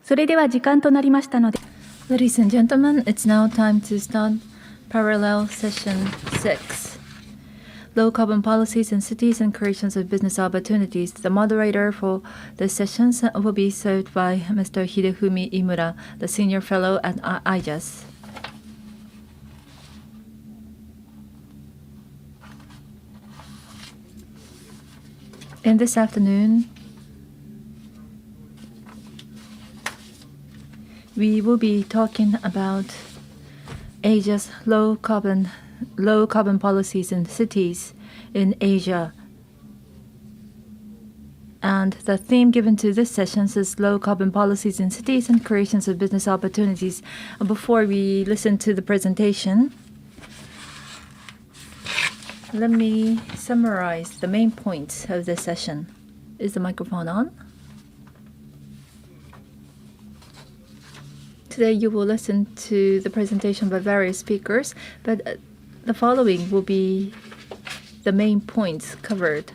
それでは時間となりましたので Ladies and gentlemen, it's now time to start Parallel Session 6. Low Carbon Policies in Cities and Creations of Business Opportunities. The moderator for the sessions will be served by Mr. Hidefumi Imura, the Senior Fellow at IJAS. In this afternoon, we will be talking about Asia's low carbon policies in cities in Asia. And the theme given to this session is low carbon policies in cities and creations of business opportunities. Before we listen to the presentation, let me summarize the main points of this session. Is the microphone on? Today you will listen to the presentation by various speakers, but the following will be the main points covered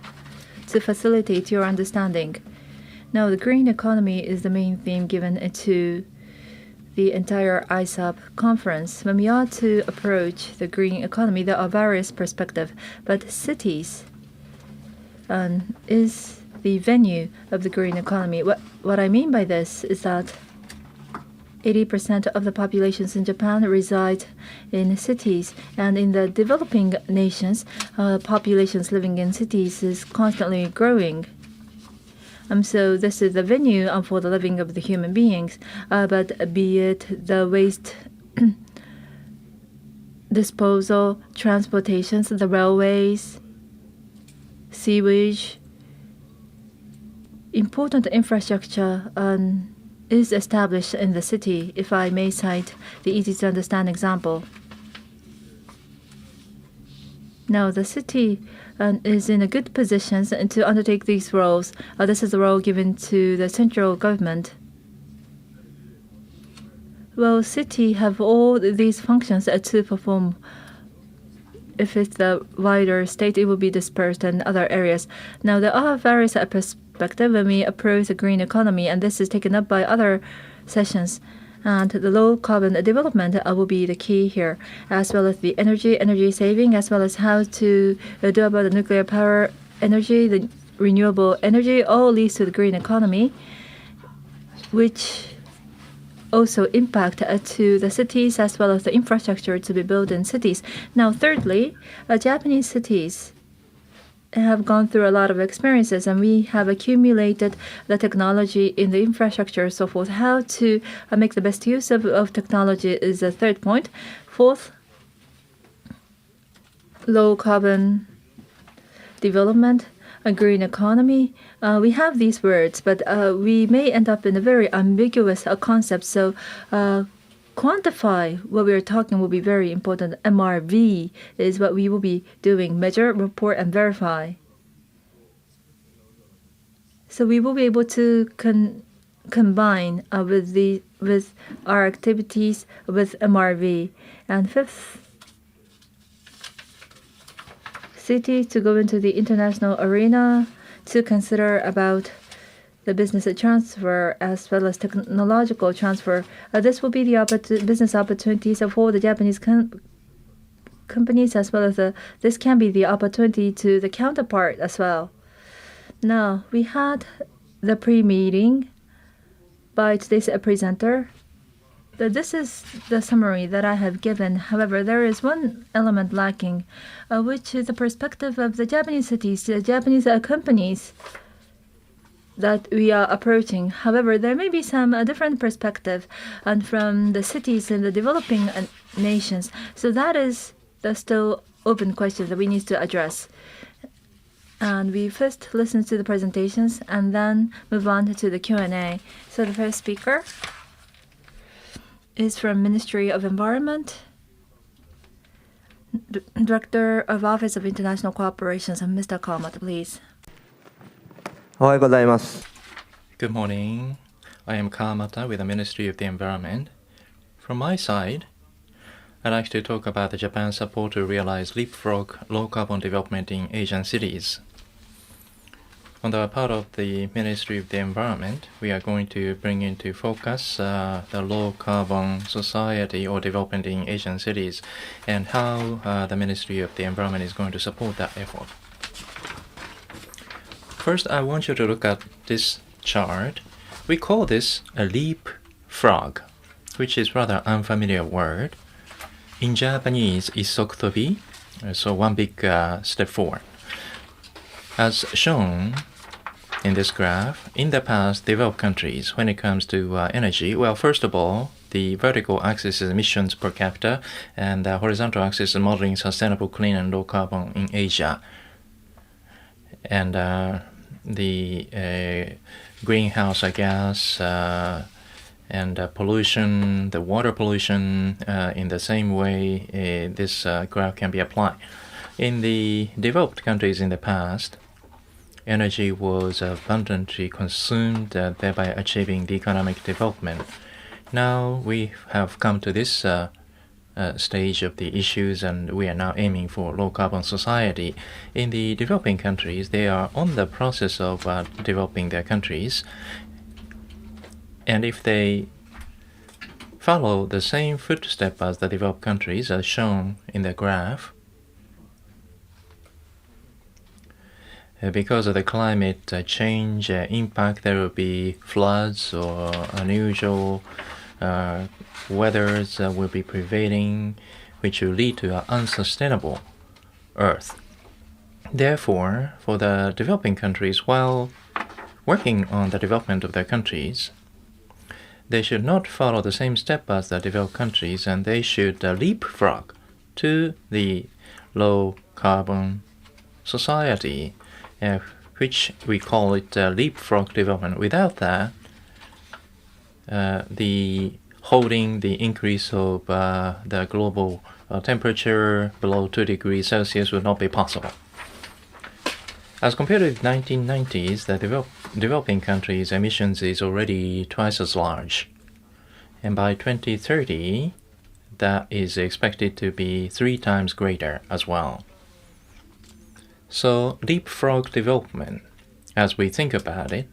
to facilitate your understanding. Now, the green economy is the main theme given to the entire ISAP conference. When we are to approach the green economy, there are various perspectives, but cities is the venue of the green economy. What I mean by this is that 80% of the populations in Japan reside in cities, and in the developing nations, populations living in cities is constantly growing. So this is the venue for the living of the human beings, but be it the waste disposal, transportations, the railways, sewage, important infrastructure is established in the city, if I may cite the easy-to-understand example. Now, the city is in a good position to undertake these roles. This is the role given to the central government. Well, city have all these functions to perform. If it's the wider state, it will be dispersed in other areas. Now, there are various perspectives when we approach the green economy, and this is taken up by other sessions. And the low carbon development will be the key here, as well as the energy saving, as well as how to do about the nuclear power energy, the renewable energy, all leads to the green economy, which also impact to the cities as well as the infrastructure to be built in cities. Now, thirdly, Japanese cities have gone through a lot of experiences, and we have accumulated the technology in the infrastructure, so forth. How to make the best use of technology is the third point. Fourth, low carbon development, a green economy. We have these words, but we may end up in a very ambiguous concept. So quantify what we are talking will be very important. MRV is what we will be doing: measure, report, and verify. So we will be able to combine with our activities with MRV. And fifth, city to go into the international arena to consider about the business transfer as well as technological transfer. This will be the business opportunities for the Japanese companies, as well as this can be the opportunity to the counterpart as well. Now, we had the pre-meeting by today's presenter. This is the summary that I have given. However, there is one element lacking, which is the perspective of the Japanese cities, the Japanese companies that we are approaching. However, there may be some different perspective and from the cities in the developing nations. So that is the still open question that we need to address. And we first listen to the presentations and then move on to the Q&A. So the first speaker is from Ministry of Environment. Director of Office of International Cooperation, Mr. Kawamata, please. おはようございます。 Good morning. I am Kawamata with the Ministry of the Environment. From my side, I'd like to talk about the Japan's support to realize leapfrog low-carbon development in Asian cities. On the part of the Ministry of the Environment, we are going to bring into focus the low-carbon society or development in Asian cities and how the Ministry of the Environment is going to support that effort. First, I want you to look at this chart. We call this a leapfrog, which is rather unfamiliar word. In Japanese, isokutobi, so one big step forward. As shown in this graph, in the past, developed countries, when it comes to energy, well, first of all, the vertical axis is emissions per capita, and the horizontal axis is modeling sustainable, clean, and low carbon in Asia. And the greenhouse gas and pollution, the water pollution, in the same way, this graph can be applied. In the developed countries in the past, energy was abundantly consumed, thereby achieving the economic development. Now we have come to this stage of the issues, and we are now aiming for low-carbon society. In the developing countries, they are on the process of developing their countries, and if they follow the same footstep as the developed countries, as shown in the graph, because of the climate change impact, there will be floods or unusual weathers will be prevailing, which will lead to an unsustainable Earth. Therefore, for the developing countries, while working on the development of their countries, they should not follow the same step as the developed countries, and they should leapfrog to the low-carbon society, which we call it leapfrog development. Without that, the holding the increase of the global temperature below 2 degrees Celsius would not be possible. As compared to the 1990s, the developing countries' emissions is already twice as large. And by 2030, that is expected to be 3 times greater as well. So leapfrog development, as we think about it,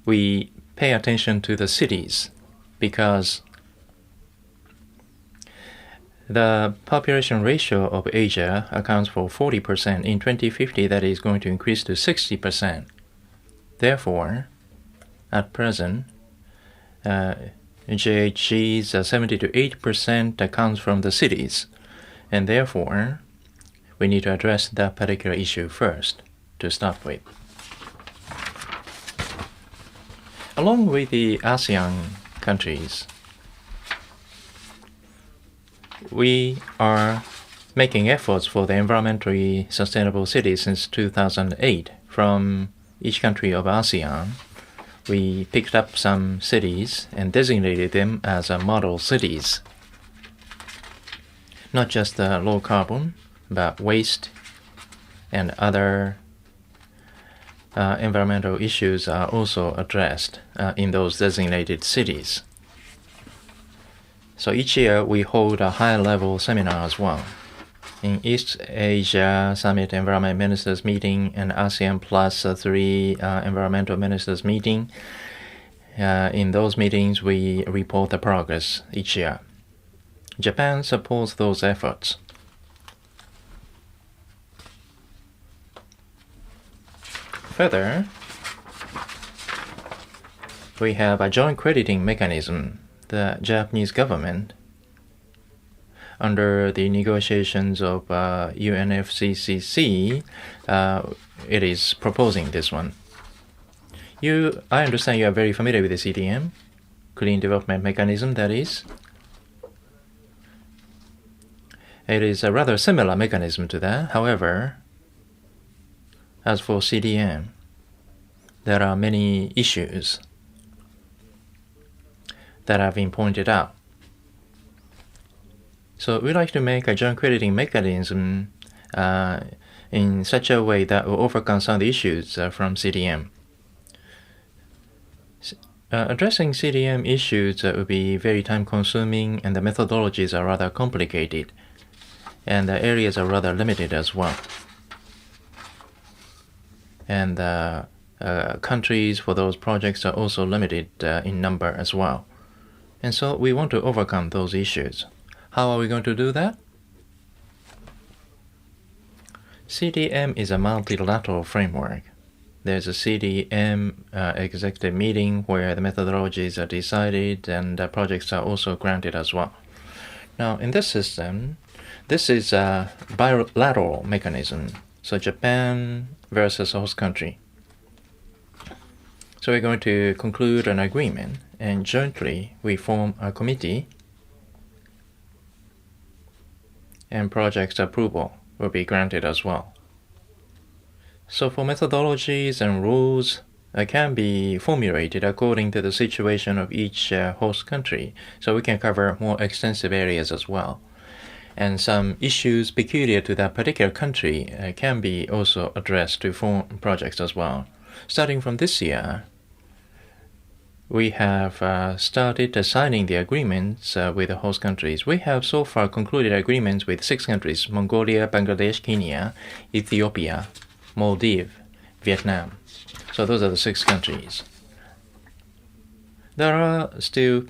we pay attention to the cities because the population ratio of Asia accounts for 40%. In 2050, that is going to increase to 60%. Therefore, at present, GHG's 70 to 80% comes from the cities, and therefore, we need to address that particular issue first to start with. Along with the ASEAN countries, we are making efforts for the environmentally sustainable cities since 2008. From each country of ASEAN, we picked up some cities and designated them as model cities. Not just low carbon, but waste and other environmental issues are also addressed in those designated cities. So each year we hold a high-level seminar as well. In East Asia Summit Environment Ministers Meeting and ASEAN Plus 3 Environmental Ministers Meeting, in those meetings we report the progress each year. Japan supports those efforts. Further, we have a joint crediting mechanism. The Japanese government, under the negotiations of UNFCCC, it is proposing this one. I understand you are very familiar with the CDM, Clean Development Mechanism, that is. It is a rather similar mechanism to that. However, as for CDM, there are many issues that have been pointed out So we'd like to make a joint crediting mechanism in such a way that will overcome some of the issues from CDM. Addressing CDM issues would be very time-consuming, and the methodologies are rather complicated, and the areas are rather limited as well. And countries for those projects are also limited in number as well. And so we want to overcome those issues. How are we going to do that? CDM is a multilateral framework. There's a CDM executive meeting where the methodologies are decided and projects are also granted as well. Now, in this system, this is a bilateral mechanism. So Japan versus host country. So we're going to conclude an agreement, and jointly we form a committee, and project approval will be granted as well. So for methodologies and rules can be formulated according to the situation of each host country, so we can cover more extensive areas as well. And some issues peculiar to that particular country can be also addressed to form projects as well. Starting from this year, we have started signing the agreements with the host countries. We have so far concluded agreements with 6 countries: Mongolia, Bangladesh, Kenya, Ethiopia, Maldives, Vietnam. So those are the 6 countries. There are still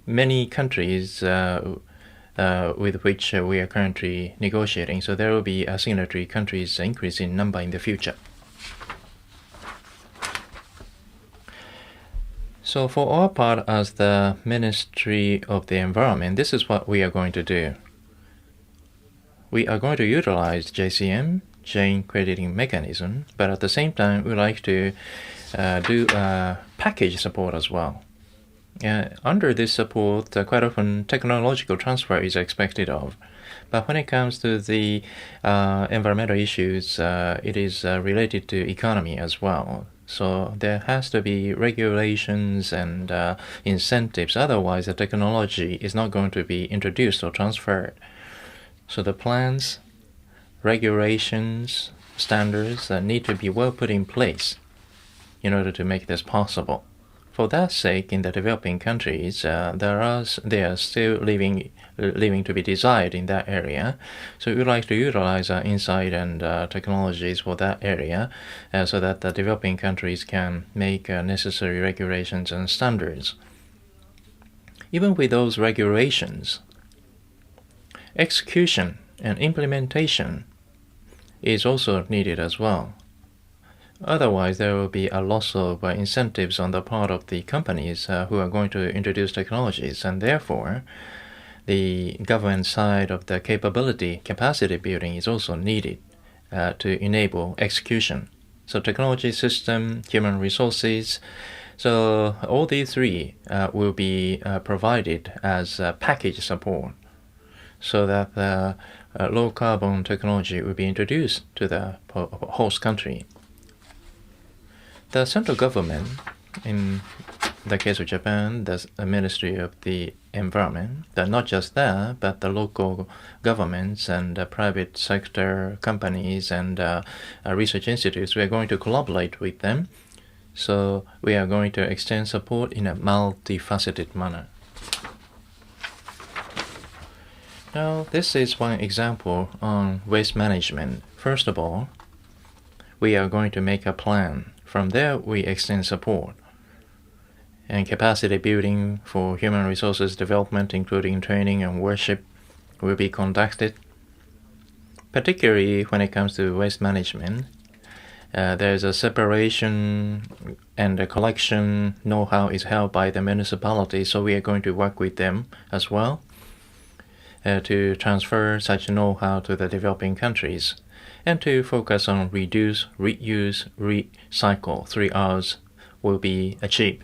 many countries with which we are currently negotiating, so there will be signatory countries increase in number in the future. So for our part as the Ministry of the Environment, this is what we are going to do. We are going to utilize JCM, Joint Crediting Mechanism, but at the same time, we like to do package support as well. Under this support, quite often technological transfer is expected of. But when it comes to the environmental issues, it is related to economy as well. So there has to be regulations and incentives. Otherwise, the technology is not going to be introduced or transferred. So the plans, regulations, standards need to be well put in place in order to make this possible. For that sake, in the developing countries, there are still leaving to be desired in that area. So we would like to utilize our insight and technologies for that area so that the developing countries can make necessary regulations and standards. Even with those regulations, execution and implementation is also needed as well. Otherwise, there will be a loss of incentives on the part of the companies who are going to introduce technologies, and therefore, the government side of the capacity building is also needed to enable execution. So technology, system, human resources, so all these 3 will be provided as package support so that the low carbon technology will be introduced to the host country. The central government, in the case of Japan, the Ministry of the Environment, not just that, but the local governments and private sector companies and research institutes, we are going to collaborate with them. So we are going to extend support in a multifaceted manner. Now, this is one example on waste management. First of all, we are going to make a plan. From there, we extend support. And capacity building for human resources development, including training and workshop, will be conducted. Particularly when it comes to waste management, there's a separation and a collection know-how is held by the municipality, so we are going to work with them as well to transfer such know-how to the developing countries, and to focus on reduce, reuse, recycle. 3 R's will be achieved.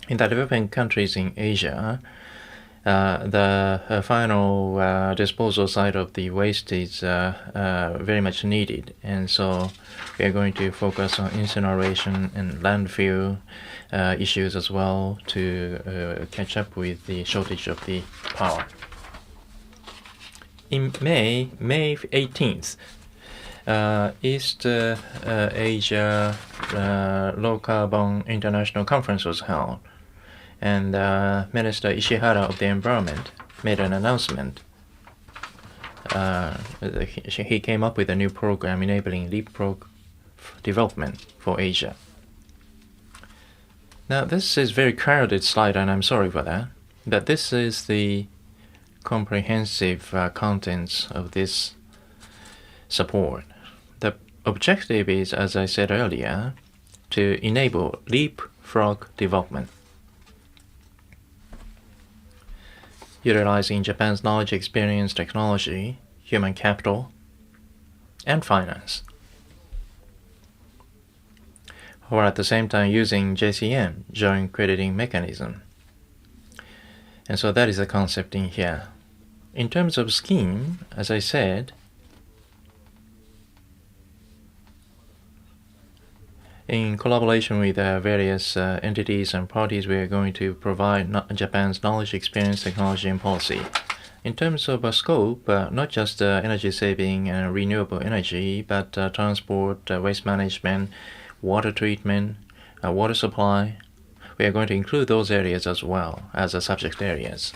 In the developing countries in Asia, the final disposal side of the waste is very much needed, and so we are going to focus on incineration and landfill issues as well to catch up with the shortage of the power. In May 18th, East Asia Low Carbon International Conference was held, and Minister Ishihara of the Environment made an announcement. He came up with a new program enabling leapfrog development for Asia. Now, this is a very crowded slide, and I'm sorry for that, but this is the comprehensive contents of this support. The objective is, as I said earlier, to enable leapfrog development, utilizing Japan's knowledge, experience, technology, human capital, and finance, or at the same time using JCM, Joint Crediting Mechanism. And so that is the concept in here. In terms of scheme, as I said, in collaboration with various entities and parties, we are going to provide Japan's knowledge, experience, technology, and policy. In terms of scope, not just energy saving and renewable energy, but transport, waste management, water treatment, water supply. We are going to include those areas as well as subject areas.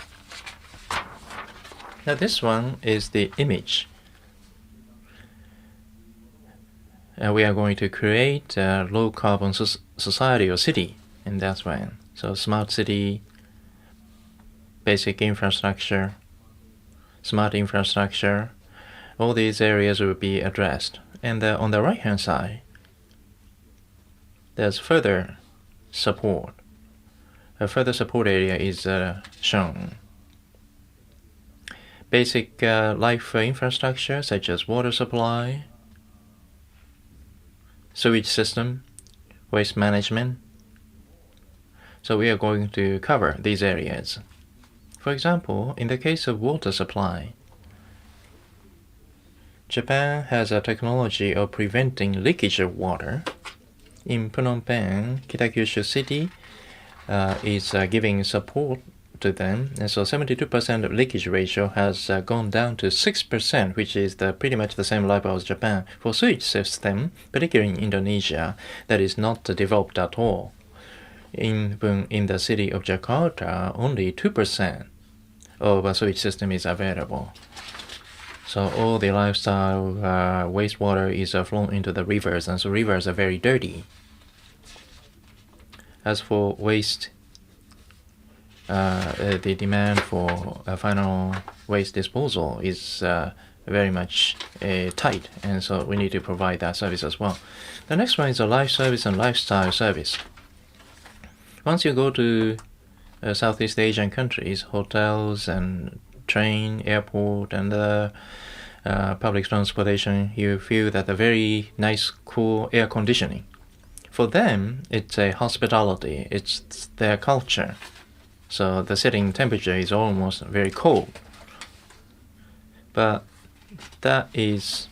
Now this one is the image. We are going to create a low-carbon society or city in that way. So smart city, basic infrastructure, smart infrastructure, all these areas will be addressed. And on the right-hand side, there's further support. A further support area is shown. Basic life infrastructure such as water supply, sewage system, waste management. So we are going to cover these areas. For example, in the case of water supply, Japan has a technology of preventing leakage of water. In Phnom Penh, Kitakyushu City is giving support to them, and so 72% of leakage ratio has gone down to 6%, which is pretty much the same level as Japan. For sewage system, particularly in Indonesia, that is not developed at all. In the city of Jakarta, only 2% of a sewage system is available. So all the lifestyle wastewater is flown into the rivers, and so rivers are very dirty. As for waste, the demand for final waste disposal is very much tight, and so we need to provide that service as well. The next one is a life service and lifestyle service. Once you go to Southeast Asian countries, hotels and train, airport, and public transportation, you feel that a very nice, cool air conditioning. For them, it's a hospitality. It's their culture. So the sitting temperature is almost very cold. But that is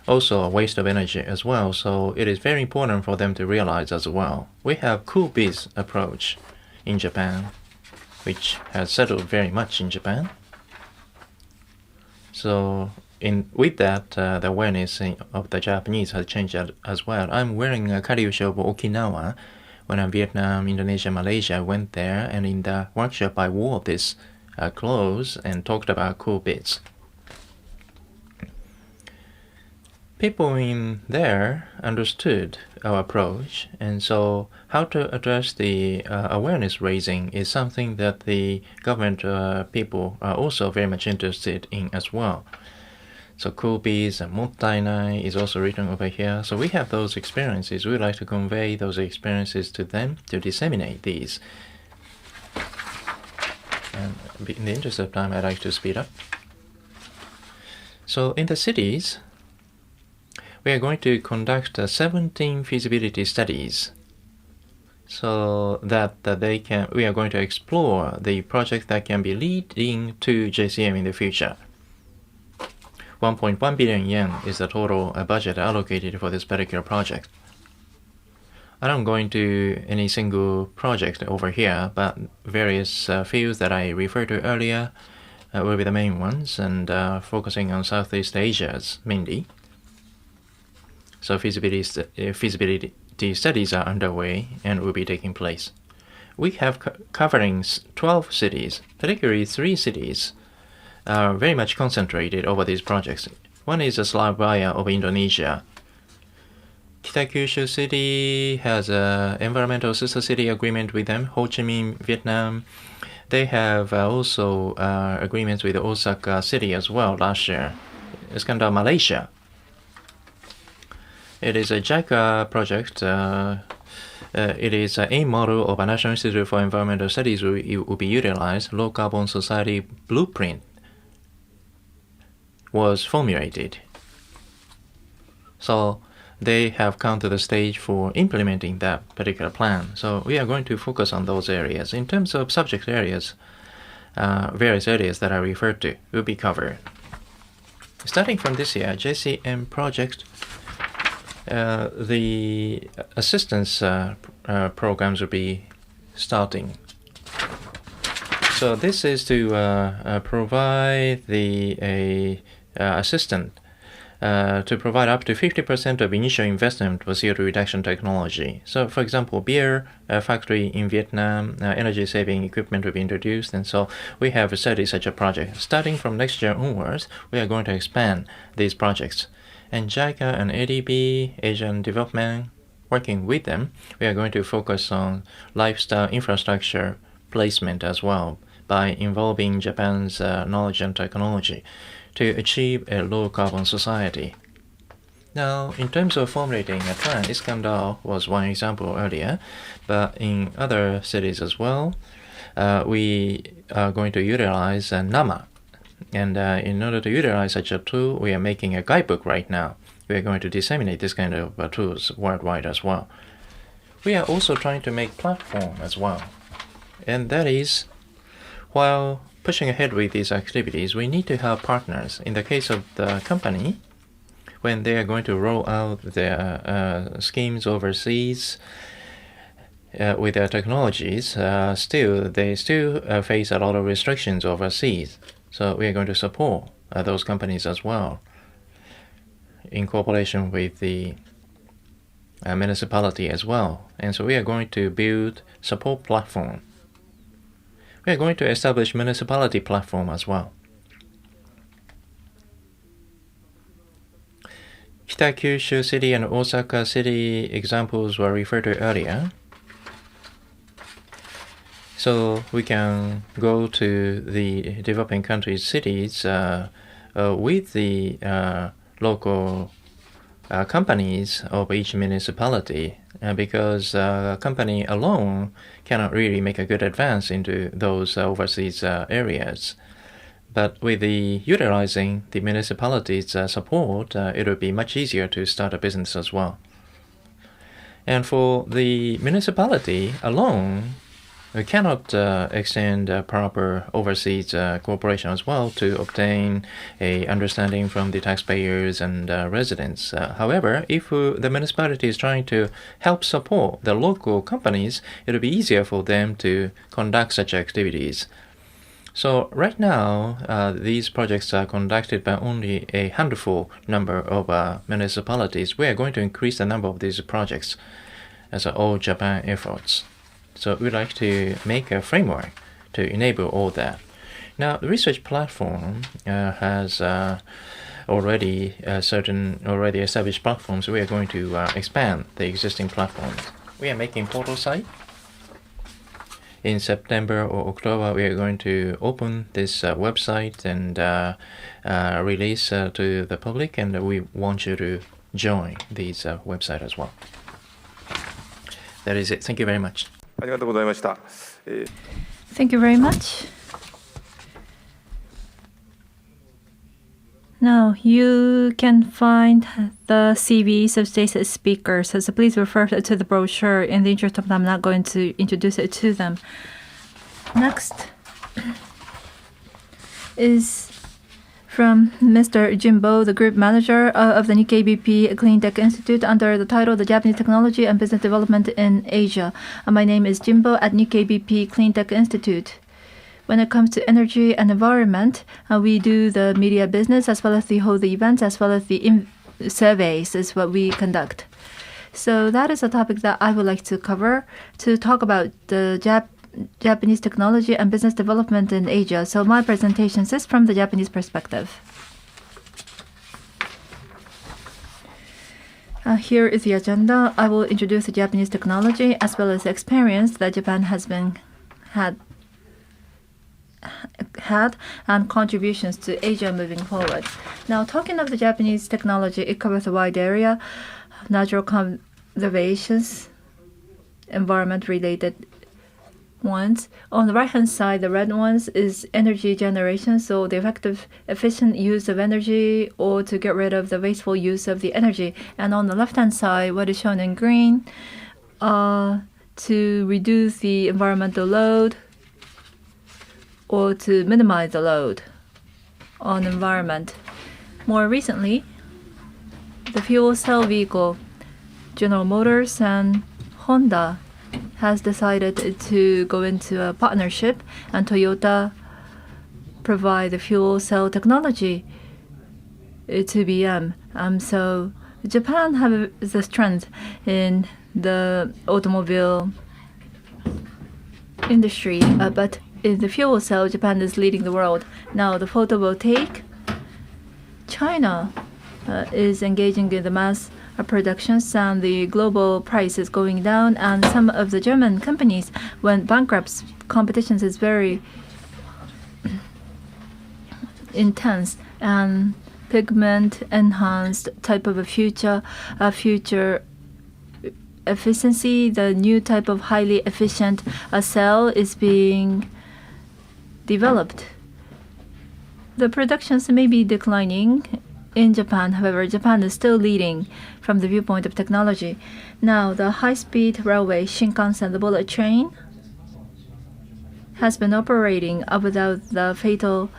also a waste of energy as well. So it is very important for them to realize as well. We have cool biz approach in Japan, which has settled very much in Japan. So with that, the awareness of the Japanese has changed as well. I'm wearing a Karyusha of Okinawa. When I'm Vietnam, Indonesia, Malaysia, I went there, and in the workshop I wore this clothes and talked about cool bits. People in there understood our approach, and so how to address the awareness raising is something that the government people are also very much interested in as well. So cool bees and mottainai is also written over here. So we have those experiences. We would like to convey those experiences to them to disseminate these. And in the interest of time, I'd like to speed up. So in the cities, we are going to conduct 17 feasibility studies, so that we are going to explore the project that can be leading to JCM in the future. 1.1 billion yen is the total budget allocated for this particular project. I don't go into any single project over here, but various fields that I referred to earlier, will be the main ones, and focusing on Southeast Asia mainly. So feasibility studies are underway and will be taking place. We have covering 12 cities, particularly 3 cities are very much concentrated over these projects. One is Surabaya of Indonesia. Kitakyushu City has an environmental sister city agreement with them. Ho Chi Minh, Vietnam. They have also agreements with Osaka City as well last year. Iskandar, Malaysia. It is a JICA project. It is a model of a National Institute for Environmental Studies will be utilized. Low carbon society blueprint was formulated. So they have come to the stage for implementing that particular plan. So we are going to focus on those areas. In terms of subject areas, various areas that I referred to will be covered. Starting from this year, JCM project, the assistance programs will be starting. So this is to provide the assistant to provide up to 50% of initial investment for CO2 reduction technology. So, for example, beer factory in Vietnam, energy-saving equipment will be introduced, and so we have studied such a project. Starting from next year onwards, we are going to expand these projects. And JICA and ADB, Asian Development, working with them, we are going to focus on lifestyle infrastructure placement as well by involving Japan's knowledge and technology to achieve a low-carbon society. Now, in terms of formulating a plan, Iskandar was one example earlier, but in other cities as well, we are going to utilize NAMA. And in order to utilize such a tool, we are making a guidebook right now. We are going to disseminate this kind of tools worldwide as well. We are also trying to make platform as well. And that is, while pushing ahead with these activities, we need to have partners. In the case of the company, when they are going to roll out their schemes overseas with their technologies, they still face a lot of restrictions overseas. So we are going to support those companies as well in cooperation with the municipality as well. And so we are going to build support platform. We are going to establish municipality platform as well. Kitakyushu City and Osaka City examples were referred to earlier. So we can go to the developing countries' cities with the local companies of each municipality because a company alone cannot really make a good advance into those overseas areas. But with the utilizing the municipality's support, it will be much easier to start a business as well. And for the municipality alone, we cannot extend proper overseas cooperation as well to obtain a understanding from the taxpayers and residents. However, if the municipality is trying to help support the local companies, it will be easier for them to conduct such activities. So right now, these projects are conducted by only a handful number of municipalities. We are going to increase the number of these projects as all Japan efforts. So we'd like to make a framework to enable all that. Now, the research platform has already established platforms. We are going to expand the existing platforms. We are making portal site. In September or October, we are going to open this website and release to the public, and we want you to join this website as well. That is it. Thank you very much. ありがとうございました。Thank you very much. Now you can find the CVs of today's speakers, so please refer to the brochure. In the interest of time, I'm not going to introduce it to them. Next is from Mr. Jimbo, the group manager of the Nikkei BP Clean Tech Institute under the title The Japanese Technology and Business Development in Asia. My name is Jimbo at Nikkei BP Clean Tech Institute. When it comes to energy and environment, we do the media business as well as the hold the events as well as the surveys is what we conduct. So that is a topic that I would like to cover to talk about the Japanese technology and business development in Asia. So my presentation is from the Japanese perspective. Here is the agenda. I will introduce the Japanese technology as well as the experience that Japan has had and contributions to Asia moving forward. Now, talking of the Japanese technology, it covers a wide area, natural conservations, environment-related ones. On the right-hand side, the red ones is energy generation, so the effective, efficient use of energy or to get rid of the wasteful use of the energy. And on the left-hand side, what is shown in green, to reduce the environmental load or to minimize the load on the environment. More recently, the fuel cell vehicle, General Motors and Honda has decided to go into a partnership, and Toyota provide the fuel cell technology to BM. So Japan has the strength in the automobile industry, but in the fuel cell, Japan is leading the world. Now, the photovoltaic, China is engaging in the mass productions, and the global price is going down, and some of the German companies went bankrupt. Competition is very intense, and pigment enhanced type of a future efficiency, the new type of highly efficient cell is being developed. The productions may be declining in Japan. However, Japan is still leading from the viewpoint of technology. Now, the high-speed railway, Shinkansen, the bullet train, has been operating without the fatal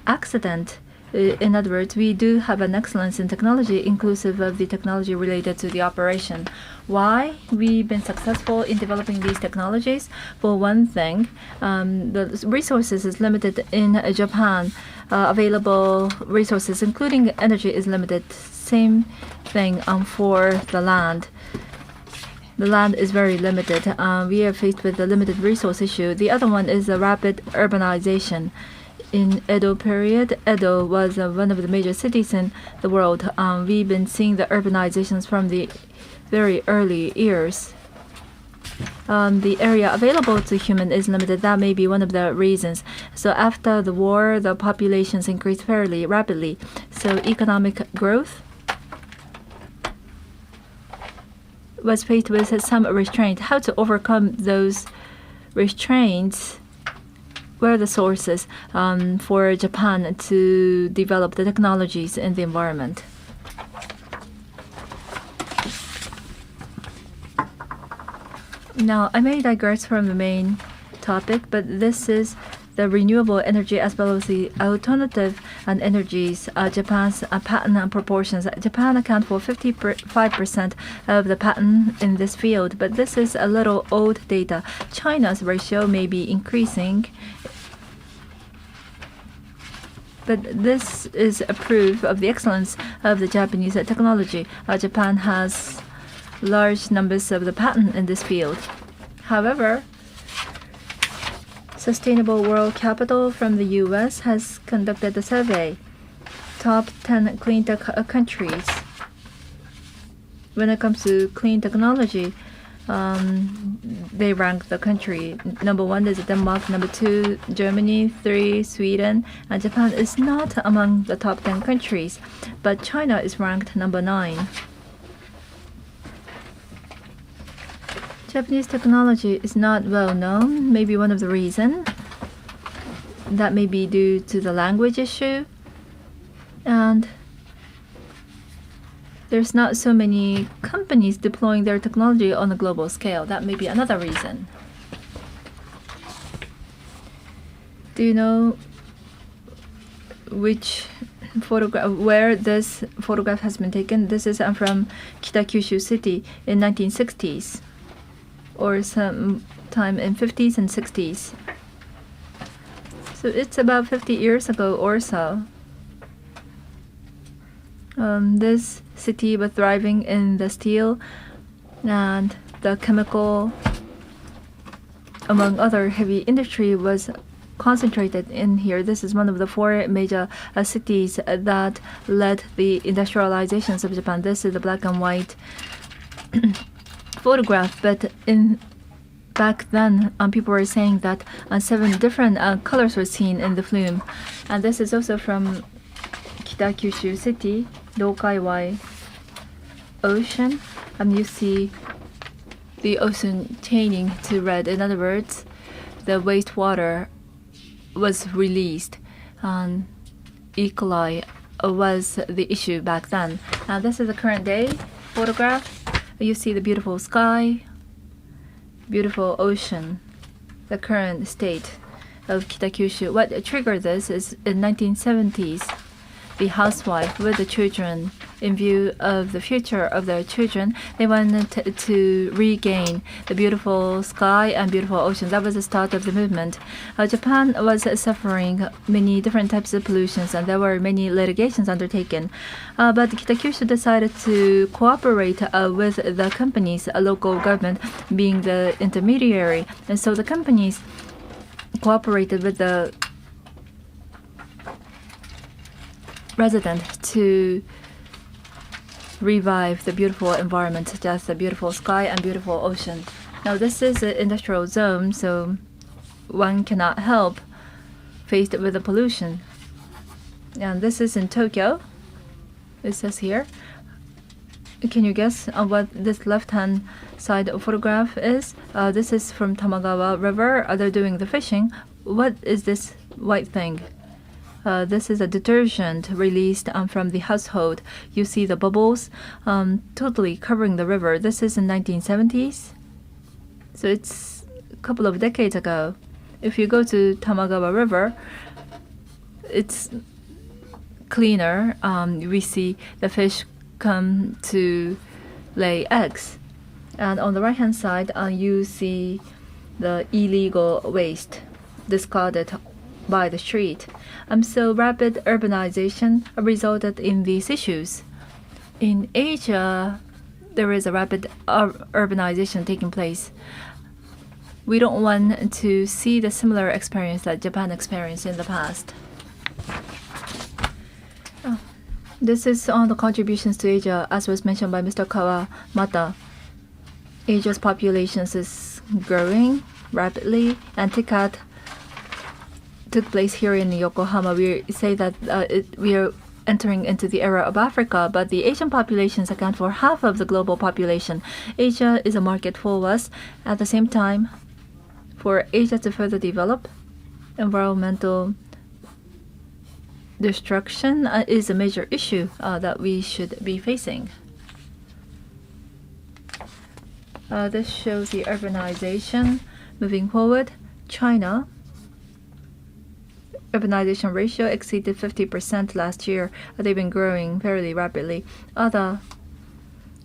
accident. In other words, we do have an excellence in technology, inclusive of the technology related to the operation. Why we've been successful in developing these technologies? For one thing, the resources is limited in Japan. Available resources, including energy, is limited. Same thing for the land. The land is very limited. We are faced with a limited resource issue. The other one is the rapid urbanization. In Edo period, Edo was one of the major cities in the world. We've been seeing the urbanizations from the very early years. The area available to human is limited. That may be one of the reasons. So after the war, the populations increased fairly rapidly. So economic growth was faced with some restraint. How to overcome those restraints were the sources for Japan to develop the technologies in the environment. Now, I may digress from the main topic, but this is the renewable energy as well as the alternative and energies. Japan's patent and proportions. Japan accounts for 55% of the patent in this field, but this is a little old data. China's ratio may be increasing, but this is a proof of the excellence of the Japanese technology. Japan has large numbers of the patent in this field. However, Sustainable World Capital from the U.S. has conducted a survey. Top 10 clean tech countries. When it comes to clean technology, they rank the country. Number 1 is Denmark, number 2 Germany, 3 Sweden, and Japan is not among the top 10 countries, but China is ranked number 9. Japanese technology is not well known. Maybe one of the reasons that may be due to the language issue, and there's not so many companies deploying their technology on a global scale. That may be another reason. Do you know which photograph, where this photograph has been taken? This is from Kitakyushu City in 1960s. Or some time in 50s and 60s. So it's about 50 years ago or so. This city was thriving in the steel and the chemical, among other heavy industry, was concentrated in here. This is one of the 4 major cities that led the industrializations of Japan. This is a black and white photograph, but back then, people were saying that 7 different colors were seen in the flume. And this is also from Kita-Kyushu City, Dokaiwai Ocean. You see the ocean changing to red. In other words, the wastewater was released. E. coli was the issue back then. This is the current day photograph. You see the beautiful sky, beautiful ocean, the current state of Kita-Kyushu. What triggered this is in 1970s, the housewife with the children, in view of the future of their children, they wanted to regain the beautiful sky and beautiful ocean. That was the start of the movement. Japan was suffering many different types of pollutions, and there were many litigations undertaken. But Kita-Kyushu decided to cooperate with the companies, local government being the intermediary. And so the companies cooperated with the resident to revive the beautiful environment, such as the beautiful sky and beautiful ocean. Now, this is an industrial zone, so one cannot help faced with the pollution. And this is in Tokyo. It says here. Can you guess what this left-hand side photograph is? This is from Tamagawa River. They're doing the fishing. What is this white thing? This is a detergent released from the household. You see the bubbles totally covering the river. This is in 1970s. So it's a couple of decades ago. If you go to Tamagawa River, it's cleaner. We see the fish come to lay eggs. And on the right-hand side, you see the illegal waste discarded by the street. So rapid urbanization resulted in these issues. In Asia, there is a rapid urbanization taking place. We don't want to see the similar experience that Japan experienced in the past. This is on the contributions to Asia, as was mentioned by Mr. Kawamata. Asia's population is growing rapidly, and TICAD took place here in Yokohama. We say that we are entering into the era of Africa, but the Asian populations account for half of the global population. Asia is a market for us. At the same time, for Asia to further develop, environmental destruction is a major issue that we should be facing. This shows the urbanization moving forward. China urbanization ratio exceeded 50% last year. They've been growing fairly rapidly. Other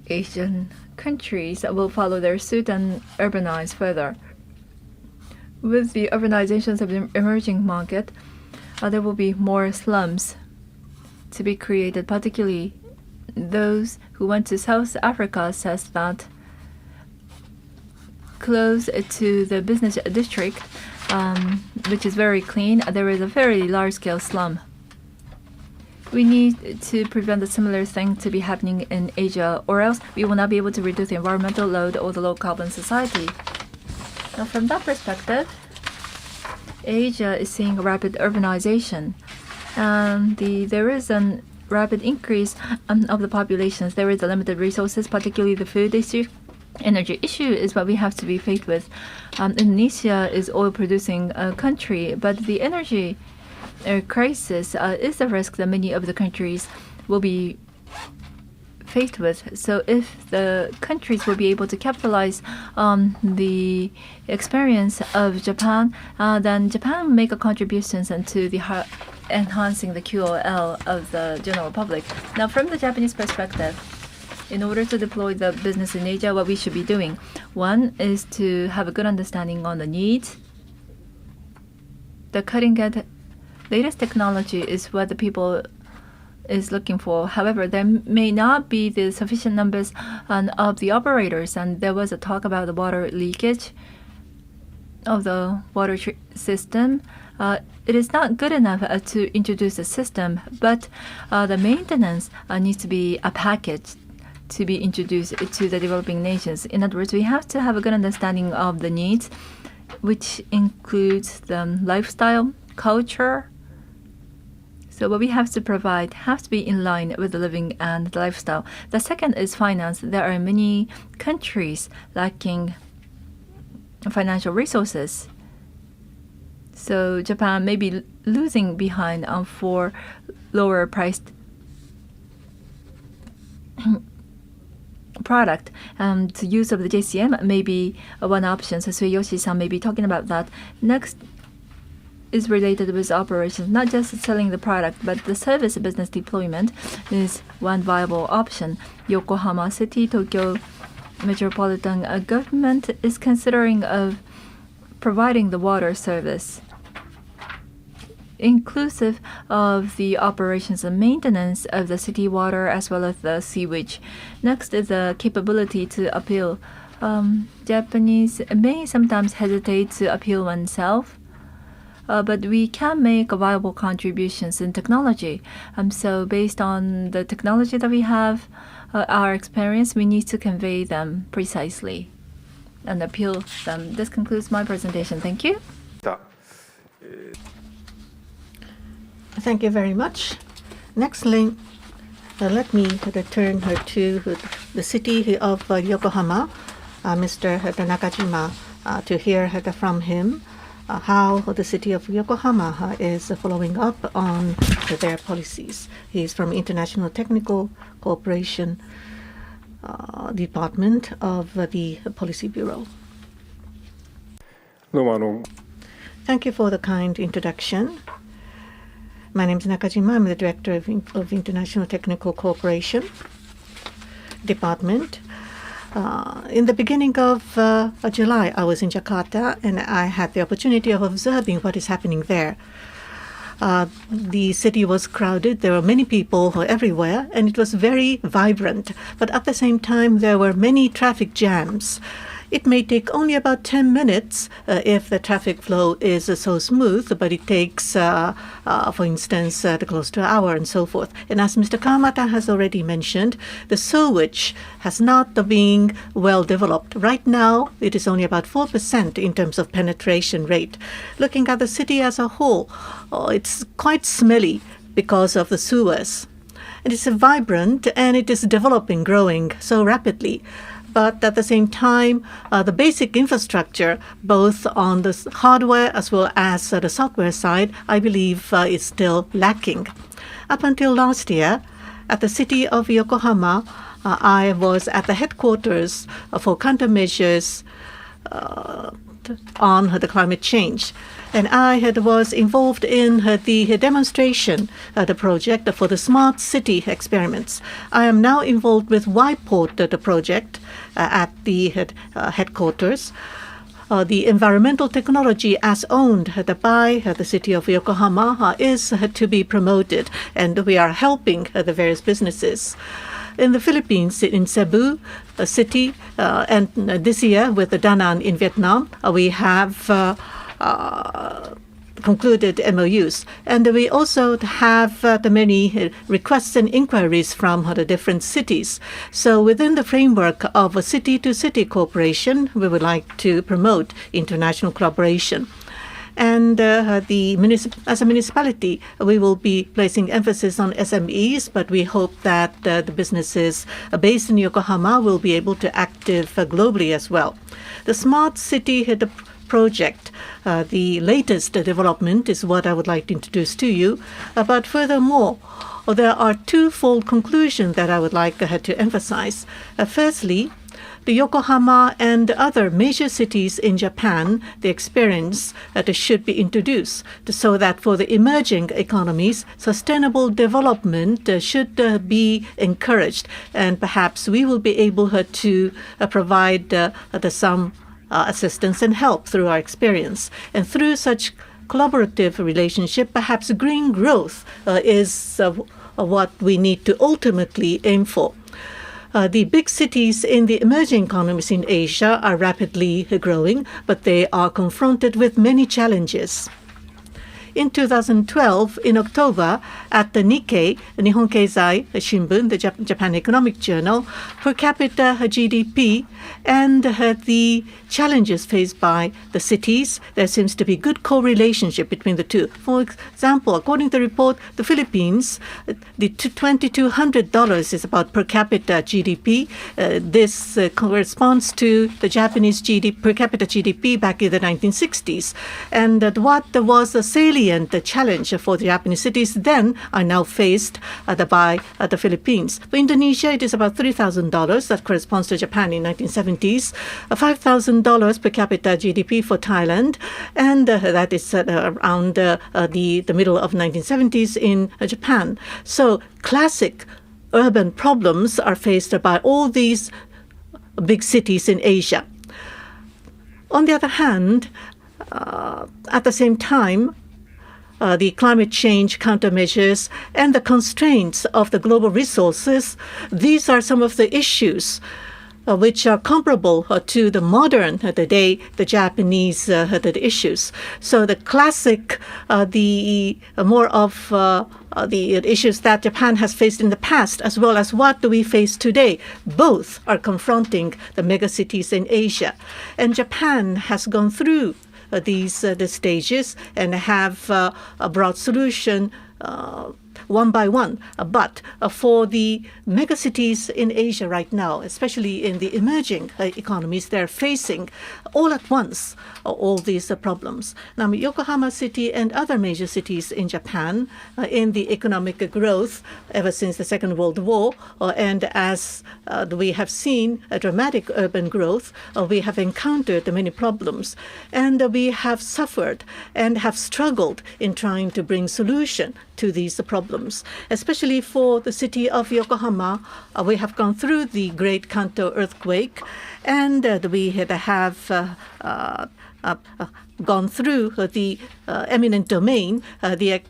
Asian countries will follow their suit and urbanize further. With the urbanizations of the emerging market, there will be more slums to be created. Particularly those who went to South Africa says that close to the business district, which is very clean, there is a very large-scale slum. We need to prevent a similar thing to be happening in Asia, or else we will not be able to reduce the environmental load or the low-carbon society. Now, from that perspective, Asia is seeing a rapid urbanization. There is a rapid increase of the populations. There is a limited resources, particularly the food issue. Energy issue is what we have to be faced with. Indonesia is oil-producing country, but the energy crisis is a risk that many of the countries will be faced with. So if the countries will be able to capitalize on the experience of Japan, then Japan will make a contribution to the enhancing the QOL of the general public. Now, from the Japanese perspective, in order to deploy the business in Asia, what we should be doing, one is to have a good understanding on the needs, the cutting-edge latest technology is what the people is looking for. However, there may not be the sufficient numbers of the operators, and there was a talk about the water leakage of the water system. It is not good enough to introduce a system, but the maintenance needs to be a package to be introduced to the developing nations. In other words, we have to have a good understanding of the needs, which includes the lifestyle, culture. So what we have to provide has to be in line with the living and the lifestyle. The second is finance. There are many countries lacking financial resources. So Japan may be losing behind for lower priced product. The use of the JCM may be one option. So Suyoshi-san may be talking about that. Next is related with operations, not just selling the product, but the service business deployment is one viable option. Yokohama City, Tokyo Metropolitan Government is considering of providing the water service, inclusive of the operations and maintenance of the city water as well as the sewage. Next is the capability to appeal. Japanese may sometimes hesitate to appeal oneself, but we can make viable contributions in technology. So based on the technology that we have, our experience, we need to convey them precisely and appeal them. This concludes my presentation. Thank you. Thank you very much. Next, let me return to the city of Yokohama, Mr. Nakashima, to hear from him how the city of Yokohama is following up on their policies. He is from International Technical Cooperation Department of the Policy Bureau. Thank you for the kind introduction. My name is Nakajima. I'm the Director of International Technical Cooperation Department. In the beginning of July, I was in Jakarta, and I had the opportunity of observing what is happening there. The city was crowded. There were many people everywhere, and it was very vibrant. But at the same time, there were many traffic jams. It may take only about 10 minutes if the traffic flow is so smooth, but it takes, for instance, close to an hour and so forth. And as Mr. Kawamata has already mentioned, the sewage has not been well developed. Right now, it is only about 4% in terms of penetration rate. Looking at the city as a whole, it's quite smelly because of the sewers. It is vibrant and it is developing, growing so rapidly. But at the same time, the basic infrastructure, both on the hardware as well as the software side, I believe is still lacking. Up until last year, at the city of Yokohama, I was at the headquarters for countermeasures on the climate change. And I was involved in the demonstration, the project for the smart city experiments. I am now involved with YPort, the project at the headquarters. The environmental technology as owned by the city of Yokohama is to be promoted, and we are helping the various businesses. In the Philippines, in Cebu city, and this year with the Da Nang in Vietnam, we have concluded MOUs. And we also have the many requests and inquiries from the different cities. So within the framework of a city-to-city cooperation, we would like to promote international collaboration. And as a municipality, we will be placing emphasis on SMEs, but we hope that the businesses based in Yokohama will be able to active globally as well. The smart city project, the latest development is what I would like to introduce to you. But furthermore, there are twofold conclusions that I would like to emphasize. Firstly, the Yokohama and other major cities in Japan, the experience that should be introduced so that for the emerging economies, sustainable development should be encouraged. And perhaps we will be able to provide some assistance and help through our experience. And through such collaborative relationship, perhaps green growth is what we need to ultimately aim for. The big cities in the emerging economies in Asia are rapidly growing, but they are confronted with many challenges. In 2012, in October, at the Nikkei, the Nihon Keizai Shimbun, the Japan Economic Journal, per capita GDP and the challenges faced by the cities, there seems to be good correlationship between the two. For example, according to the report, the Philippines, the $2,200 is about per capita GDP. This corresponds to the Japanese per capita GDP back in the 1960s. And what was a salient challenge for the Japanese cities then are now faced by the Philippines. For Indonesia, it is about $3,000. That corresponds to Japan in 1970s. $5,000 per capita GDP for Thailand, and that is around the middle of 1970s in Japan. So classic urban problems are faced by all these big cities in Asia. On the other hand, at the same time, the climate change countermeasures and the constraints of the global resources, these are some of the issues which are comparable to the modern the Japanese the issues. So the classic, the more of the issues that Japan has faced in the past, as well as what do we face today, both are confronting the megacities in Asia. And Japan has gone through these the stages and have brought solution one by one. But for the megacities in Asia right now, especially in the emerging economies, they're facing all at once all these problems. Now, Yokohama City and other major cities in Japan, in the economic growth ever since the Second World War, and as we have seen a dramatic urban growth, we have encountered many problems, and we have suffered and have struggled in trying to bring solution to these problems. Especially for the city of Yokohama, we have gone through the Great Kanto earthquake, and we have gone through the eminent domain, the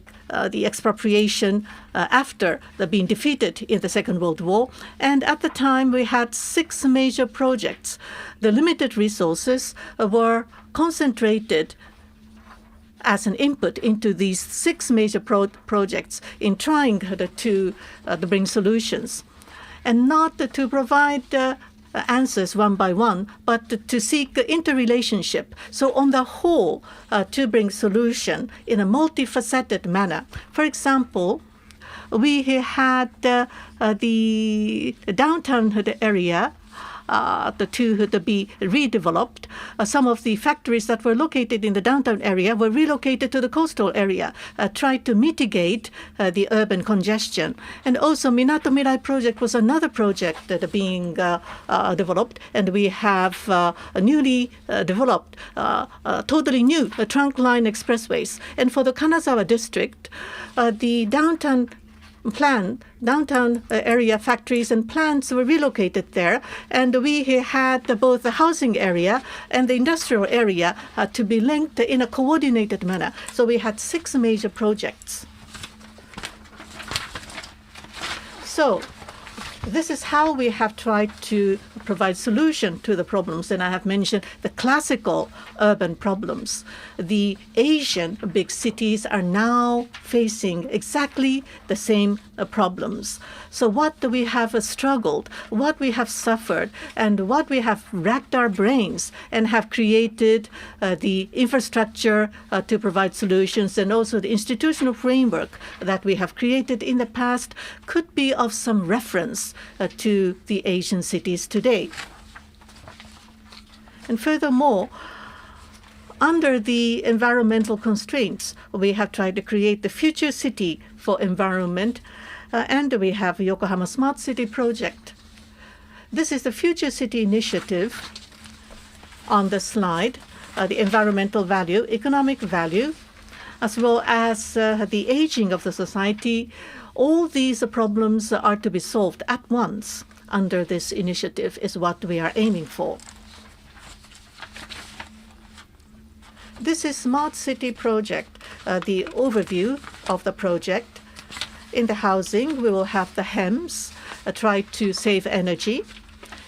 expropriation after being defeated in the Second World War. And at the time, we had 6 major projects. The limited resources were concentrated as an input into these 6 major projects in trying to bring solutions, and not to provide answers one by one, but to seek interrelationship. So on the whole, to bring solution in a multifaceted manner. For example, we had the downtown area to be redeveloped. Some of the factories that were located in the downtown area were relocated to the coastal area, tried to mitigate the urban congestion. And also Minato Mirai project was another project that being developed, and we have newly developed totally new trunk line expressways. And for the Kanazawa district, the downtown area factories and plants were relocated there, and we had both the housing area and the industrial area to be linked in a coordinated manner. So we had 6 major projects. So this is how we have tried to provide solution to the problems. And I have mentioned the classical urban problems. The Asian big cities are now facing exactly the same problems. So what do we have struggled, what we have suffered, and what we have racked our brains and have created the infrastructure to provide solutions, and also the institutional framework that we have created in the past could be of some reference to the Asian cities today. And furthermore, under the environmental constraints, we have tried to create the future city for environment, and we have Yokohama Smart City project. This is the future city initiative on the slide, the environmental value, economic value, as well as the aging of the society. All these problems are to be solved at once under this initiative is what we are aiming for. This is Smart City project, the overview of the project. In the housing, we will have the HEMS, try to save energy.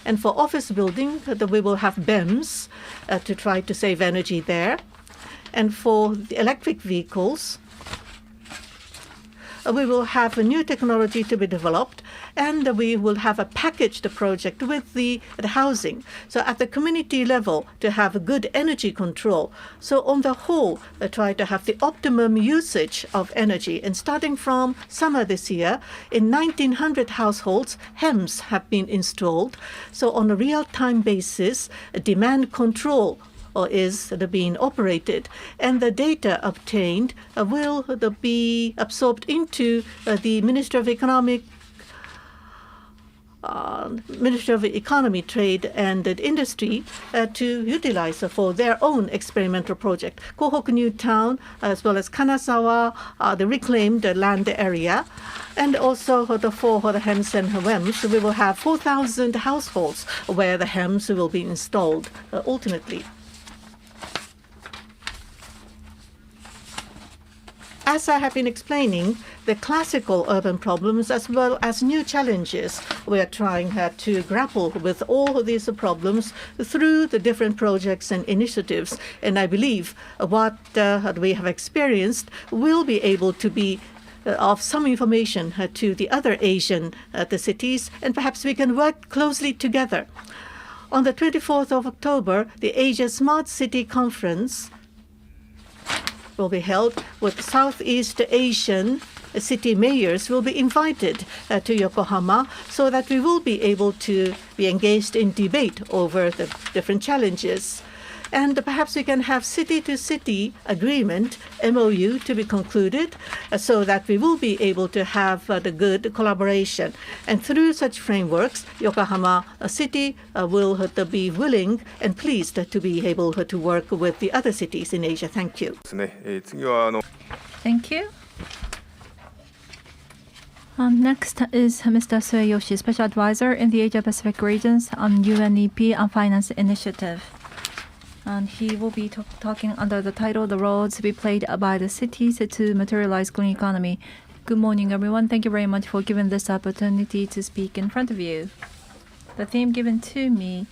And for office building, we will have BEMS to try to save energy there. And for the electric vehicles, we will have a new technology to be developed, and we will have a packaged project with the housing. So at the community level, to have a good energy control. So on the whole, try to have the optimum usage of energy. And starting from summer this year, in 1,900 households, HEMS have been installed. So on a real-time basis, demand control is being operated, and the data obtained will be absorbed into the Ministry of Economy, Trade and Industry to utilize for their own experimental project. Kohoku New Town, as well as Kanazawa, the reclaimed land area, and also for the HEMS and WEMS, we will have 4,000 households where the HEMS will be installed ultimately. As I have been explaining, the classical urban problems as well as new challenges, we are trying to grapple with all of these problems through the different projects and initiatives. And I believe what we have experienced will be able to be of some information to the other Asian the cities, and perhaps we can work closely together. On the 24th of October, the Asia Smart City Conference will be held with Southeast Asian city mayors will be invited to Yokohama, so that we will be able to be engaged in debate over the different challenges. And perhaps we can have city-to-city agreement, MOU, to be concluded, so that we will be able to have the good collaboration. And through such frameworks, Yokohama City will be willing and pleased to be able to work with the other cities in Asia. Thank you. Thank you. Next is Mr. Sueyoshi, Special Advisor in the Asia-Pacific regions on UNEP and Finance Initiative. And he will be talking under the title, The Role to be Played by the Cities to Materialize Green Economy. Good morning, everyone. Thank you very much for giving this opportunity to speak in front of you. The theme given to me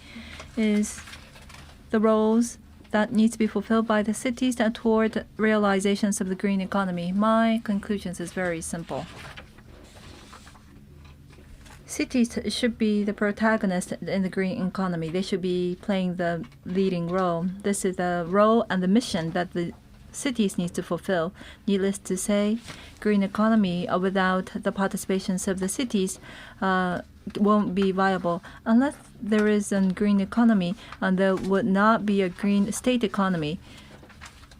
is the roles that need to be fulfilled by the cities toward realizations of the green economy. My conclusions is very simple. Cities should be the protagonist in the green economy. They should be playing the leading role. This is the role and the mission that the cities need to fulfill. Needless to say, green economy without the participations of the cities won't be viable. Unless there is a green economy, there would not be a green state economy.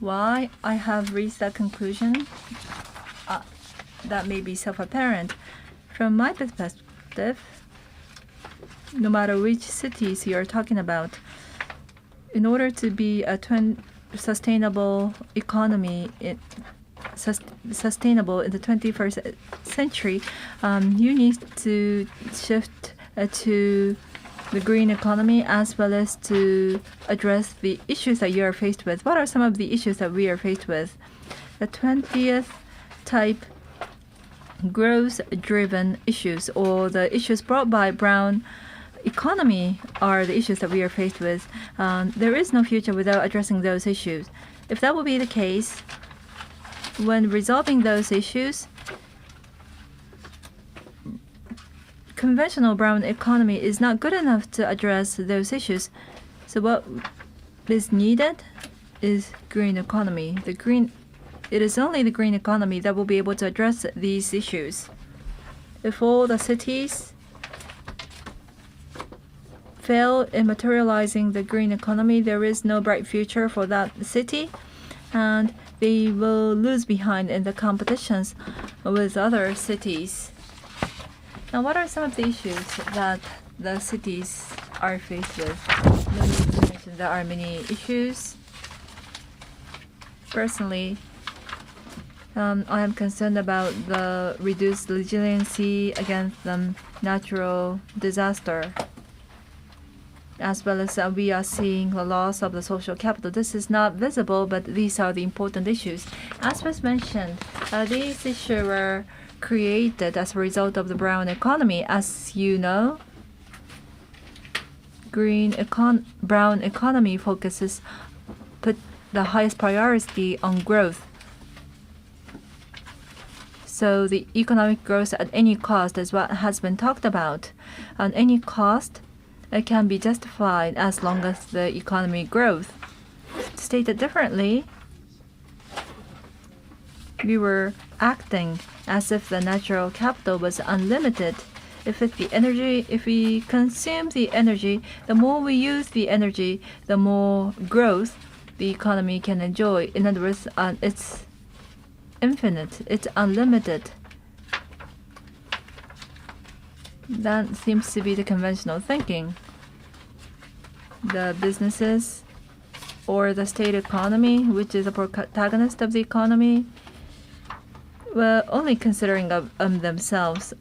Why I have reached that conclusion? That may be self-apparent. From my perspective, no matter which cities you are talking about, in order to be a sustainable economy, sustainable in the 21st century, you need to shift to the green economy as well as to address the issues that you are faced with. What are some of the issues that we are faced with? The 20th type growth-driven issues, or the issues brought by brown economy, are the issues that we are faced with. There is no future without addressing those issues. If that will be the case, when resolving those issues, conventional brown economy is not good enough to address those issues. So what is needed is green economy. It is only the green economy that will be able to address these issues. If all the cities fail in materializing the green economy, there is no bright future for that city, and they will lose behind in the competitions with other cities. Now, what are some of the issues that the cities are faced with? No need to mention there are many issues. Personally, I am concerned about the reduced resiliency against natural disaster. as well as we are seeing the loss of the social capital. This is not visible, but these are the important issues. As was mentioned, these issues were created as a result of the brown economy. As you know, brown economy put the highest priority on growth. So the economic growth at any cost is what has been talked about. At any cost, it can be justified as long as the economy grows. Stated differently, we were acting as if the natural capital was unlimited. If we consume the energy, the more we use the energy, the more growth the economy can enjoy. In other words, it's infinite, it's unlimited. That seems to be the conventional thinking. The businesses or the state economy, which is a protagonist of the economy, were only considering themselves.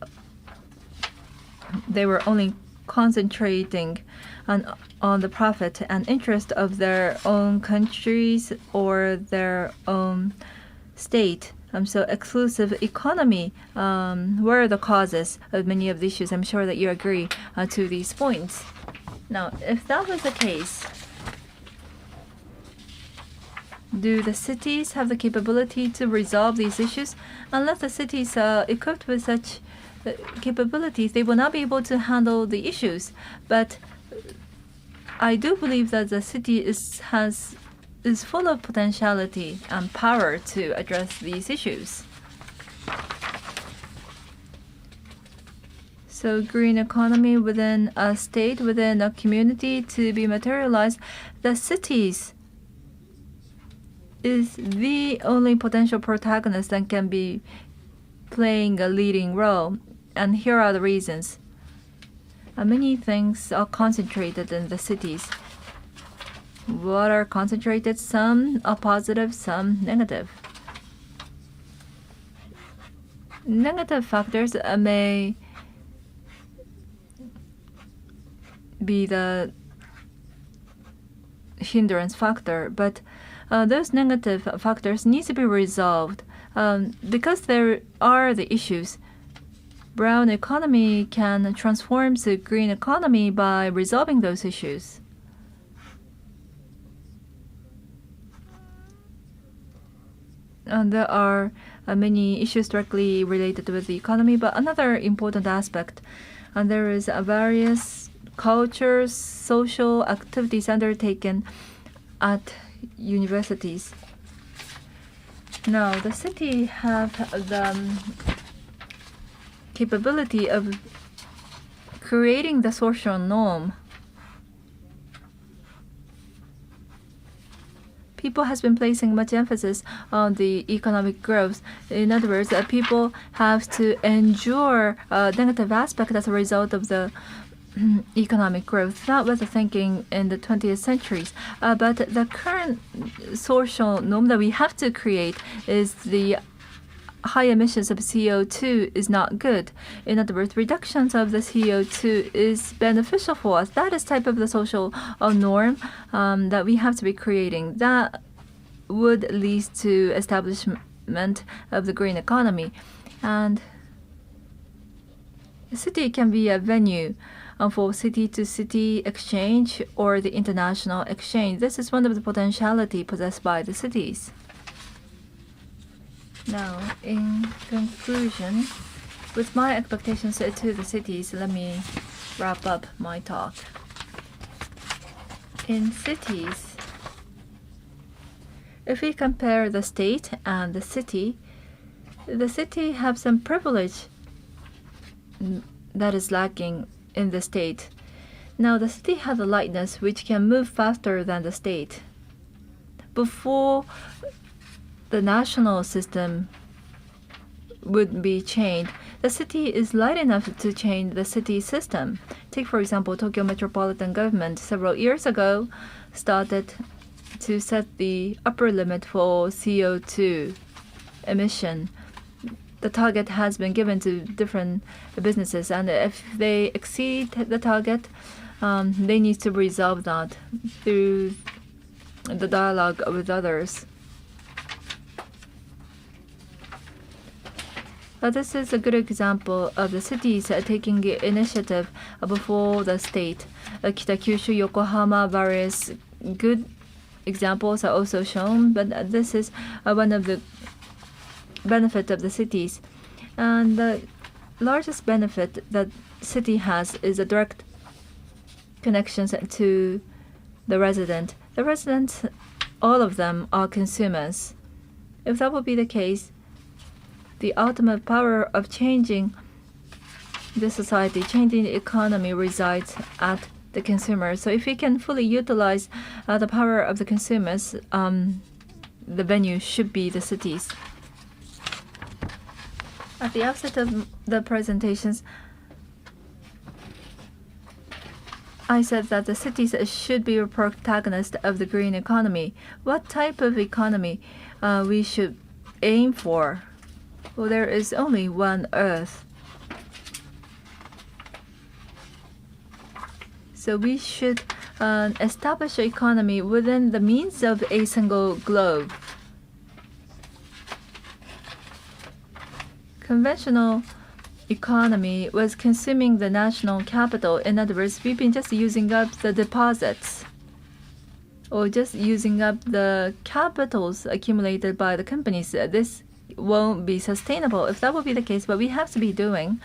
They were only concentrating on the profit and interest of their own countries or their own state. So exclusive economy were the causes of many of the issues. I'm sure that you agree to these points. Now, if that was the case, do the cities have the capability to resolve these issues? Unless the cities are equipped with such capabilities, they will not be able to handle the issues. But I do believe that the city is full of potentiality and power to address these issues. So green economy within a state, within a community to be materialized, the cities is the only potential protagonist that can be playing a leading role. And here are the reasons. Many things are concentrated in the cities. What are concentrated? Some are positive, some negative. Negative factors may be the hindrance factor, but those negative factors need to be resolved because there are the issues. Brown economy can transform to green economy by resolving those issues. There are many issues directly related with the economy, but another important aspect, there is various cultures, social activities undertaken at universities. Now, the city have the capability of creating the social norm. People has been placing much emphasis on the economic growth. In other words, people have to endure negative aspect as a result of the economic growth. That was the thinking in the 20th centuries. But the current social norm that we have to create is the high emissions of CO2 is not good. In other words, reductions of the CO2 is beneficial for us. That is type of the social norm that we have to be creating. That would lead to establishment of the green economy. And the city can be a venue for city-to-city exchange or the international exchange. This is one of the potentiality possessed by the cities. Now, in conclusion, with my expectations to the cities, let me wrap up my talk. In cities, if we compare the state and the city have some privilege that is lacking in the state. Now, the city has a lightness which can move faster than the state. Before the national system would be changed, the city is light enough to change the city system. Take, for example, Tokyo Metropolitan Government several years ago started to set the upper limit for CO2 emission. The target has been given to different businesses, and if they exceed the target, they need to resolve that through the dialogue with others. This is a good example of the cities taking the initiative before the state. Kitakyushu, Yokohama, various good examples are also shown, but this is one of the benefits of the cities. And the largest benefit that city has is a direct connections to the resident. The residents, all of them are consumers. If that would be the case, the ultimate power of changing the society, changing the economy resides at the consumer. So if we can fully utilize the power of the consumers, the venue should be the cities. At the outset of the presentations, I said that the cities should be a protagonist of the green economy. What type of economy we should aim for? Well, there is only one Earth. So we should establish an economy within the means of a single globe. Conventional economy was consuming the national capital. In other words, we've been just using up the deposits or just using up the capitals accumulated by the companies. This won't be sustainable. If that will be the case, what we have to be doing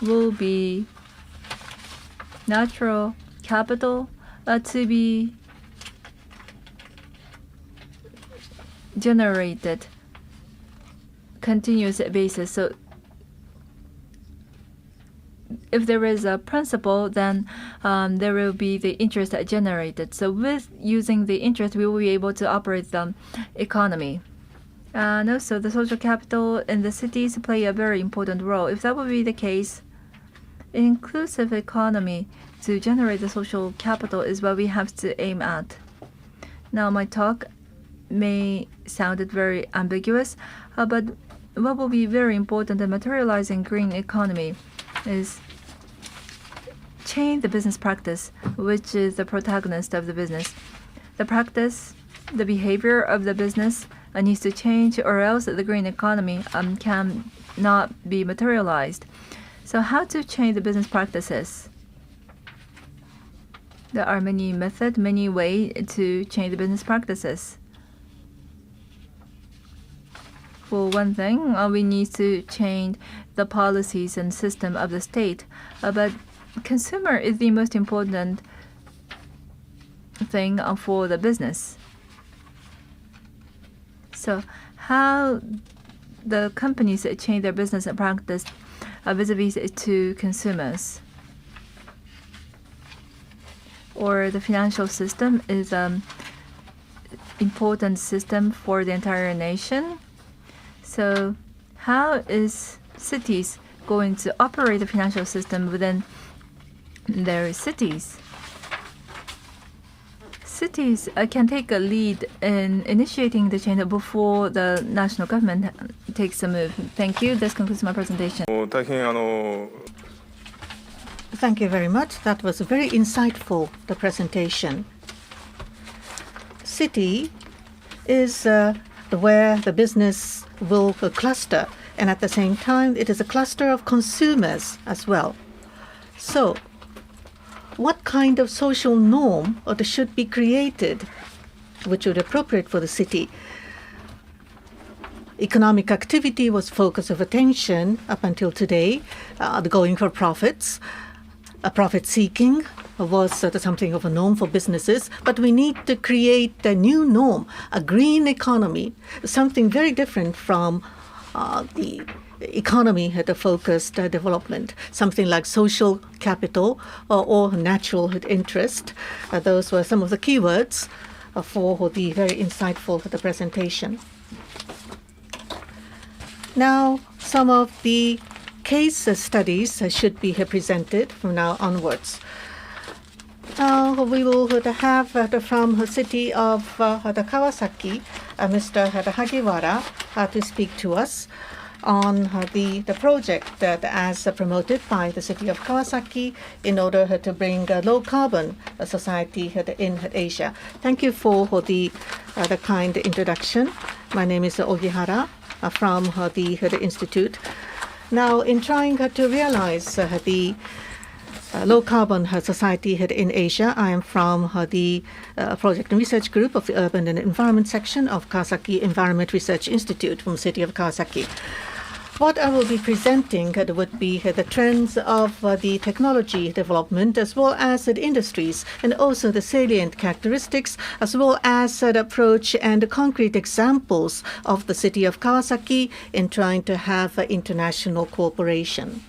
will be natural capital to be generated continuous basis. So if there is a principle, then there will be the interest generated. So with using the interest, we will be able to operate the economy. And also the social capital in the cities play a very important role. If that would be the case, inclusive economy to generate the social capital is what we have to aim at. Now my talk may sound very ambiguous, but what will be very important in materializing green economy is change the business practice, which is the protagonist of the business. The practice, the behavior of the business needs to change, or else the green economy can not be materialized. So how to change the business practices? There are many methods, many ways to change the business practices. For one thing, we need to change the policies and system of the state. But consumer is the most important thing for the business. So how the companies change their business practice vis-a-vis to consumers? Or the financial system is an important system for the entire nation. So how is cities going to operate the financial system within their cities? Cities can take a lead in initiating the change before the national government takes a move. Thank you. This concludes my presentation. Thank you very much. That was very insightful, the presentation. City is where the business will cluster, and at the same time, it is a cluster of consumers as well. So, what kind of social norm should be created which would be appropriate for the city? Economic activity was focus of attention up until today, going for profits. Profit seeking was something of a norm for businesses, but we need to create a new norm, a green economy, something very different from the economy had a focused development, something like social capital or natural interest. Those were some of the keywords for the very insightful the presentation. Now, some of the case studies should be presented from now onwards. We will have from the city of Kawasaki, Mr. Hagiwara to speak to us. on the project as promoted by the city of Kawasaki in order to bring a low-carbon society in Asia. Thank you for the kind introduction. My name is Ogihara from the Institute. Now, in trying to realize the low-carbon society in Asia, I am from the Project and Research Group of the Urban and Environment Section of Kawasaki Environment Research Institute from the city of Kawasaki. What I will be presenting would be the trends of the technology development as well as the industries and also the salient characteristics as well as the approach and the concrete examples of the city of Kawasaki in trying to have international cooperation.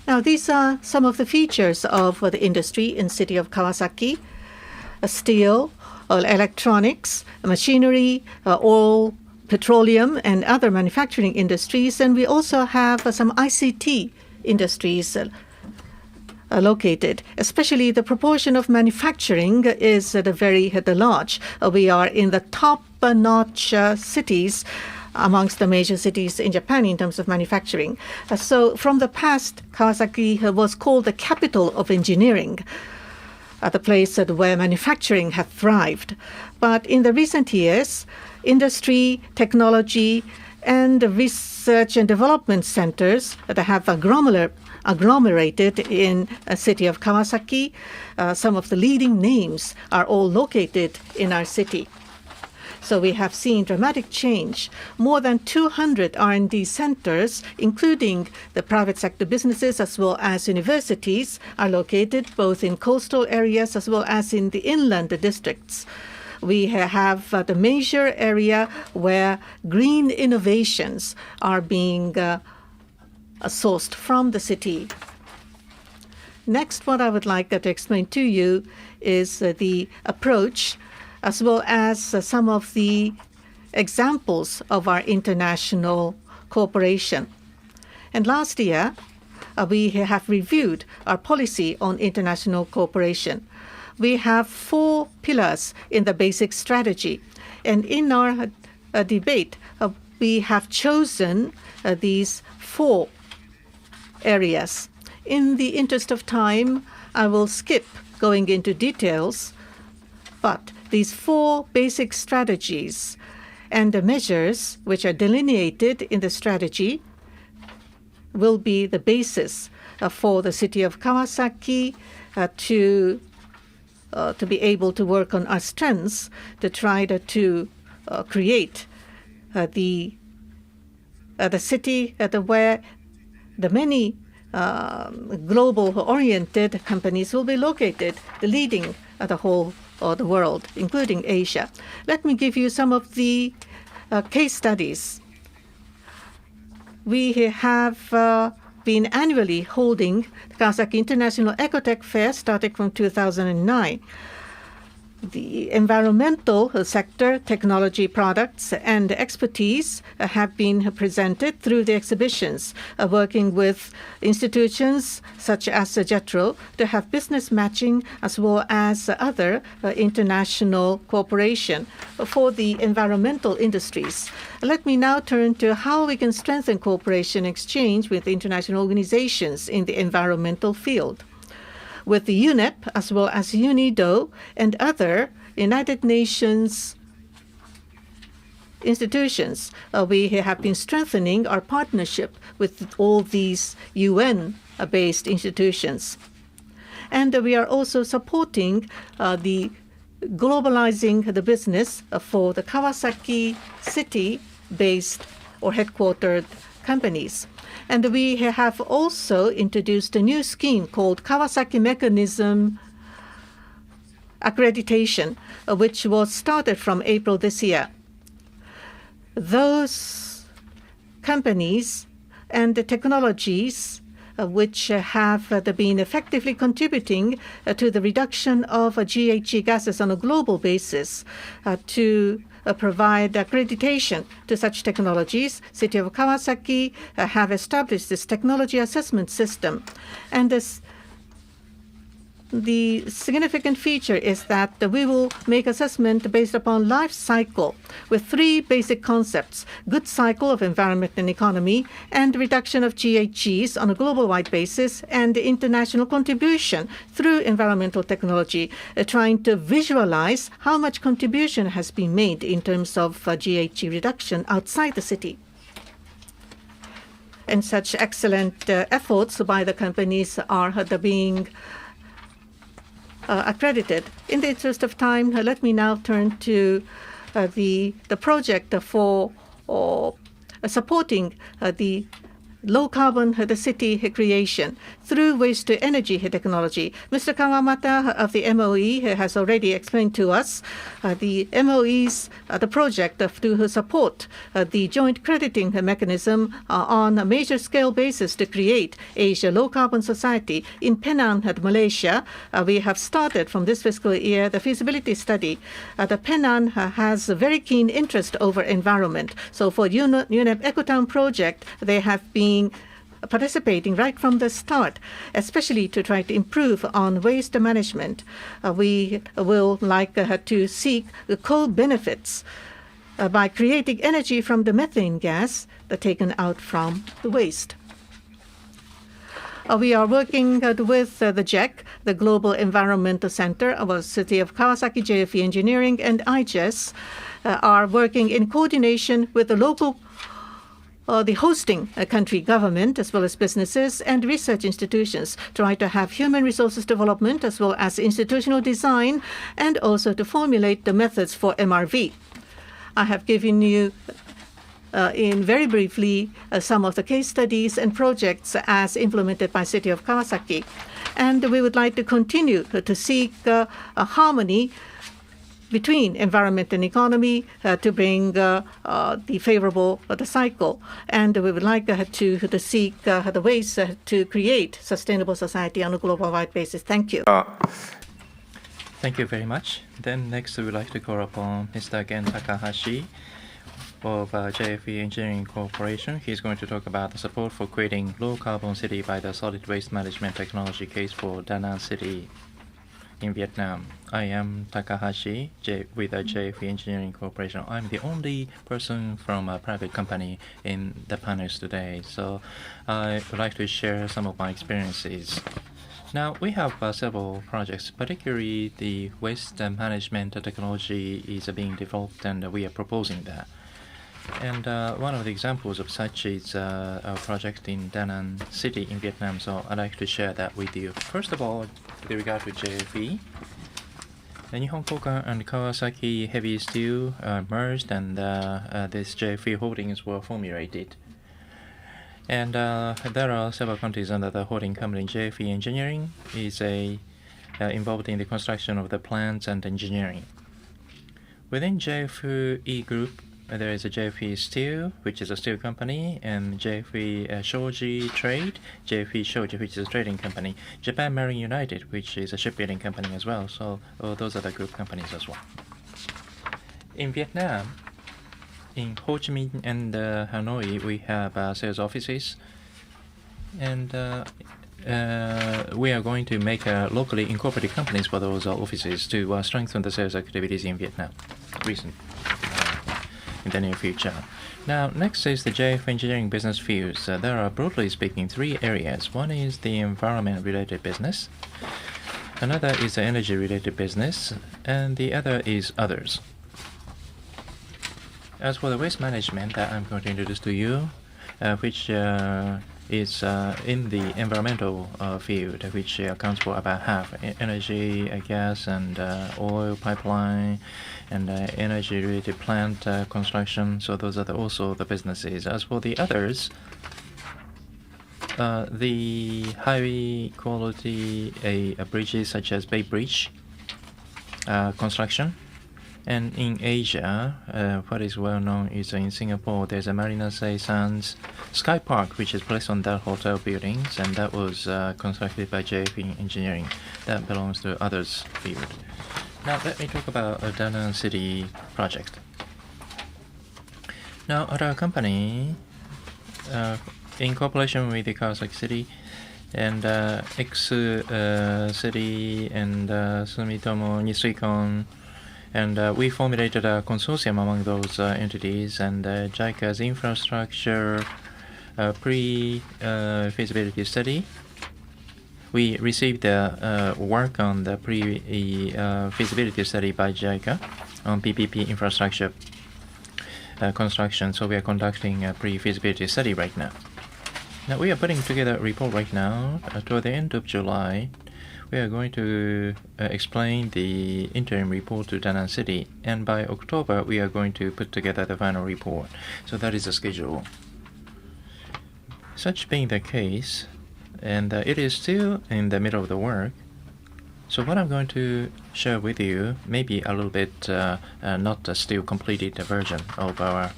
Now, these are some of the features of the industry in the city of Kawasaki. Steel, electronics, machinery, oil, petroleum, and other manufacturing industries. And we also have some ICT industries located. Especially the proportion of manufacturing is very large. We are in the top-notch cities amongst the major cities in Japan in terms of manufacturing. So from the past, Kawasaki was called the capital of engineering, the place where manufacturing had thrived. But in the recent years, industry, technology, and research and development centers that have agglomerated in the city of Kawasaki, some of the leading names are all located in our city. So we have seen dramatic change. More than 200 R&D centers, including the private sector businesses as well as universities, are located both in coastal areas as well as in the inland districts. We have the major area where green innovations are being sourced from the city. Next, what I would like to explain to you is the approach as well as some of the examples of our international cooperation. And last year, we have reviewed our policy on international cooperation. We have 4 pillars in the basic strategy. And in our debate, we have chosen these 4 areas. In the interest of time, I will skip going into details, but these 4 basic strategies and the measures which are delineated in the strategy will be the basis for the city of Kawasaki to be able to work on our strengths to try to create the city where the many global-oriented companies will be located, leading the whole the world, including Asia. Let me give you some of the case studies. We have been annually holding the Kawasaki International Ecotech Fair starting from 2009. The environmental sector, technology products, and expertise have been presented through the exhibitions, working with institutions such as JETRO to have business matching as well as other international cooperation for the environmental industries. Let me now turn to how we can strengthen cooperation exchange with international organizations in the environmental field. With the UNEP as well as UNIDO and other United Nations institutions, we have been strengthening our partnership with all these UN-based institutions. And we are also supporting the globalizing the business for the Kawasaki city-based or headquartered companies. And we have also introduced a new scheme called Kawasaki Mechanism Accreditation, which was started from April this year. Those companies and the technologies which have been effectively contributing to the reduction of GHG gases on a global basis to provide accreditation to such technologies. City of Kawasaki have established this technology assessment system. And this the significant feature is that we will make assessment based upon life cycle with 3 basic concepts: good cycle of environment and economy, and reduction of GHGs on a global-wide basis, and international contribution through environmental technology, trying to visualize how much contribution has been made in terms of GHG reduction outside the city. And such excellent efforts by the companies are being accredited. In the interest of time, let me now turn to the project for supporting the low-carbon city creation through waste-to-energy technology. Mr. Kawamata of the MOE has already explained to us the MOE's the project to support the joint crediting mechanism on a major scale basis to create Asia low-carbon society. In Penang, Malaysia, we have started from this fiscal year the feasibility study. The Penang has a very keen interest over environment. So for UNEP Ecotown project, they have been participating right from the start, especially to try to improve on waste management. We will like to seek the co-benefits by creating energy from the methane gas taken out from the waste. We are working with the JEC, the Global Environmental Center of the City of Kawasaki, JFE Engineering, and IGES are working in coordination with the local the hosting country government, as well as businesses and research institutions, try to have human resources development as well as institutional design, and also to formulate the methods for MRV. I have given you in very briefly some of the case studies and projects as implemented by City of Kawasaki. And we would like to continue to seek a harmony between environment and economy to bring the favorable the cycle. And we would like to seek the ways to create sustainable society on a global-wide basis. Thank you. Thank you very much. Then next we would like to call upon Mr. Gen Takahashi of JFE Engineering Corporation. He's going to talk about the support for creating low-carbon city by the solid waste management technology case for Da Nang City in Vietnam. I am Takahashi with the JFE Engineering Corporation. I'm the only person from a private company in the panels today, so I would like to share some of my experiences. Now, we have several projects, particularly the waste management technology is being developed, and we are proposing that. And one of the examples of such is a project in Da Nang City in Vietnam, so I'd like to share that with you. First of all, with regard to JFE, the Nihon Kokan and Kawasaki Heavy Steel merged, and this JFE holdings were formulated. And there are several countries under the holding company. JFE Engineering is involved in the construction of the plants and engineering. Within JFE Group, there is a JFE Steel, which is a steel company, and JFE Shoji Trade, JFE Shoji, which is a trading company, Japan Marine United, which is a shipbuilding company as well. So those are the group companies as well. In Vietnam, in Ho Chi Minh and Hanoi, we have sales offices, and we are going to make locally incorporated companies for those offices to strengthen the sales activities in Vietnam in the near future. Now, next is the JF engineering business fields. There are, broadly speaking, 3 areas. One is the environment-related business, another is the energy-related business, and the other is others. As for the waste management that I'm going to introduce to you, which is in the environmental field, which accounts for about half. Energy, gas, and oil pipeline, and energy-related plant construction. So those are also the businesses. As for the others, the high-quality bridges such as Bay Bridge construction. And in Asia, what is well known is in Singapore, there's a Marina Bay Sands Sky Park, which is placed on that hotel buildings, and that was constructed by JFE Engineering. That belongs to others field. Now, let me talk about a Da Nang City project. Now, at our company, in cooperation with the Kawasaki City, and X City and Sumitomo Nisseikon. And we formulated a consortium among those entities, and JICA's infrastructure pre-feasibility study. We received work on the pre-feasibility study by JICA on PPP infrastructure construction. So we are conducting a pre-feasibility study right now. Now we are putting together a report right now. Toward the end of July, we are going to explain the interim report to Da Nang City, and by October we are going to put together the final report. So that is the schedule. Such being the case, and it is still in the middle of the work, so what I'm going to share with you may be a little bit not a still completed version of our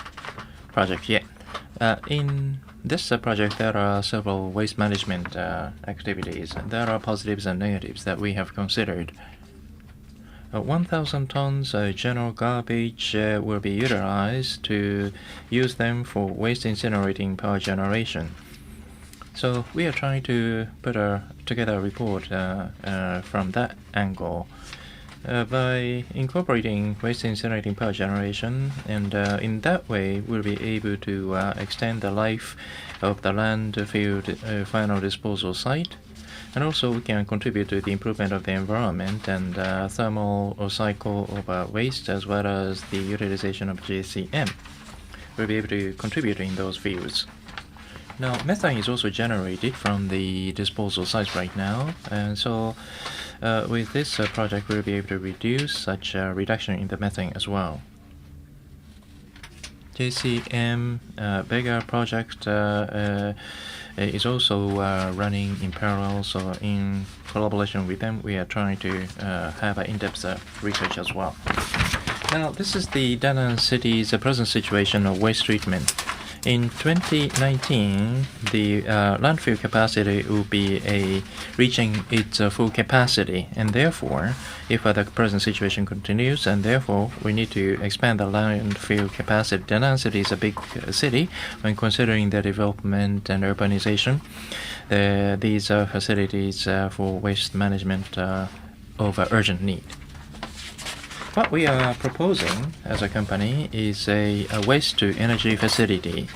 project yet. In this project, there are several waste management activities. There are positives and negatives that we have considered. 1,000 tons general garbage will be utilized to use them for waste incinerating power generation. So we are trying to put together a report from that angle. By incorporating waste incinerating power generation, and in that way we'll be able to extend the life of the landfill final disposal site, and also we can contribute to the improvement of the environment and thermal cycle of waste, as well as the utilization of GCM. We'll be able to contribute in those fields. Now, methane is also generated from the disposal sites right now, and so with this project, we'll be able to reduce such a reduction in the methane as well. JCM bigger project is also running in parallel, so in collaboration with them, we are trying to have an in-depth research as well. Now, this is the Da Nang City's present situation of waste treatment. In 2019, the landfill capacity will be reaching its full capacity, and therefore, if the present situation continues, and therefore we need to expand the landfill capacity. Da Nang City is a big city. When considering the development and urbanization, these are facilities for waste management of urgent need. What we are proposing as a company is a waste-to-energy facility.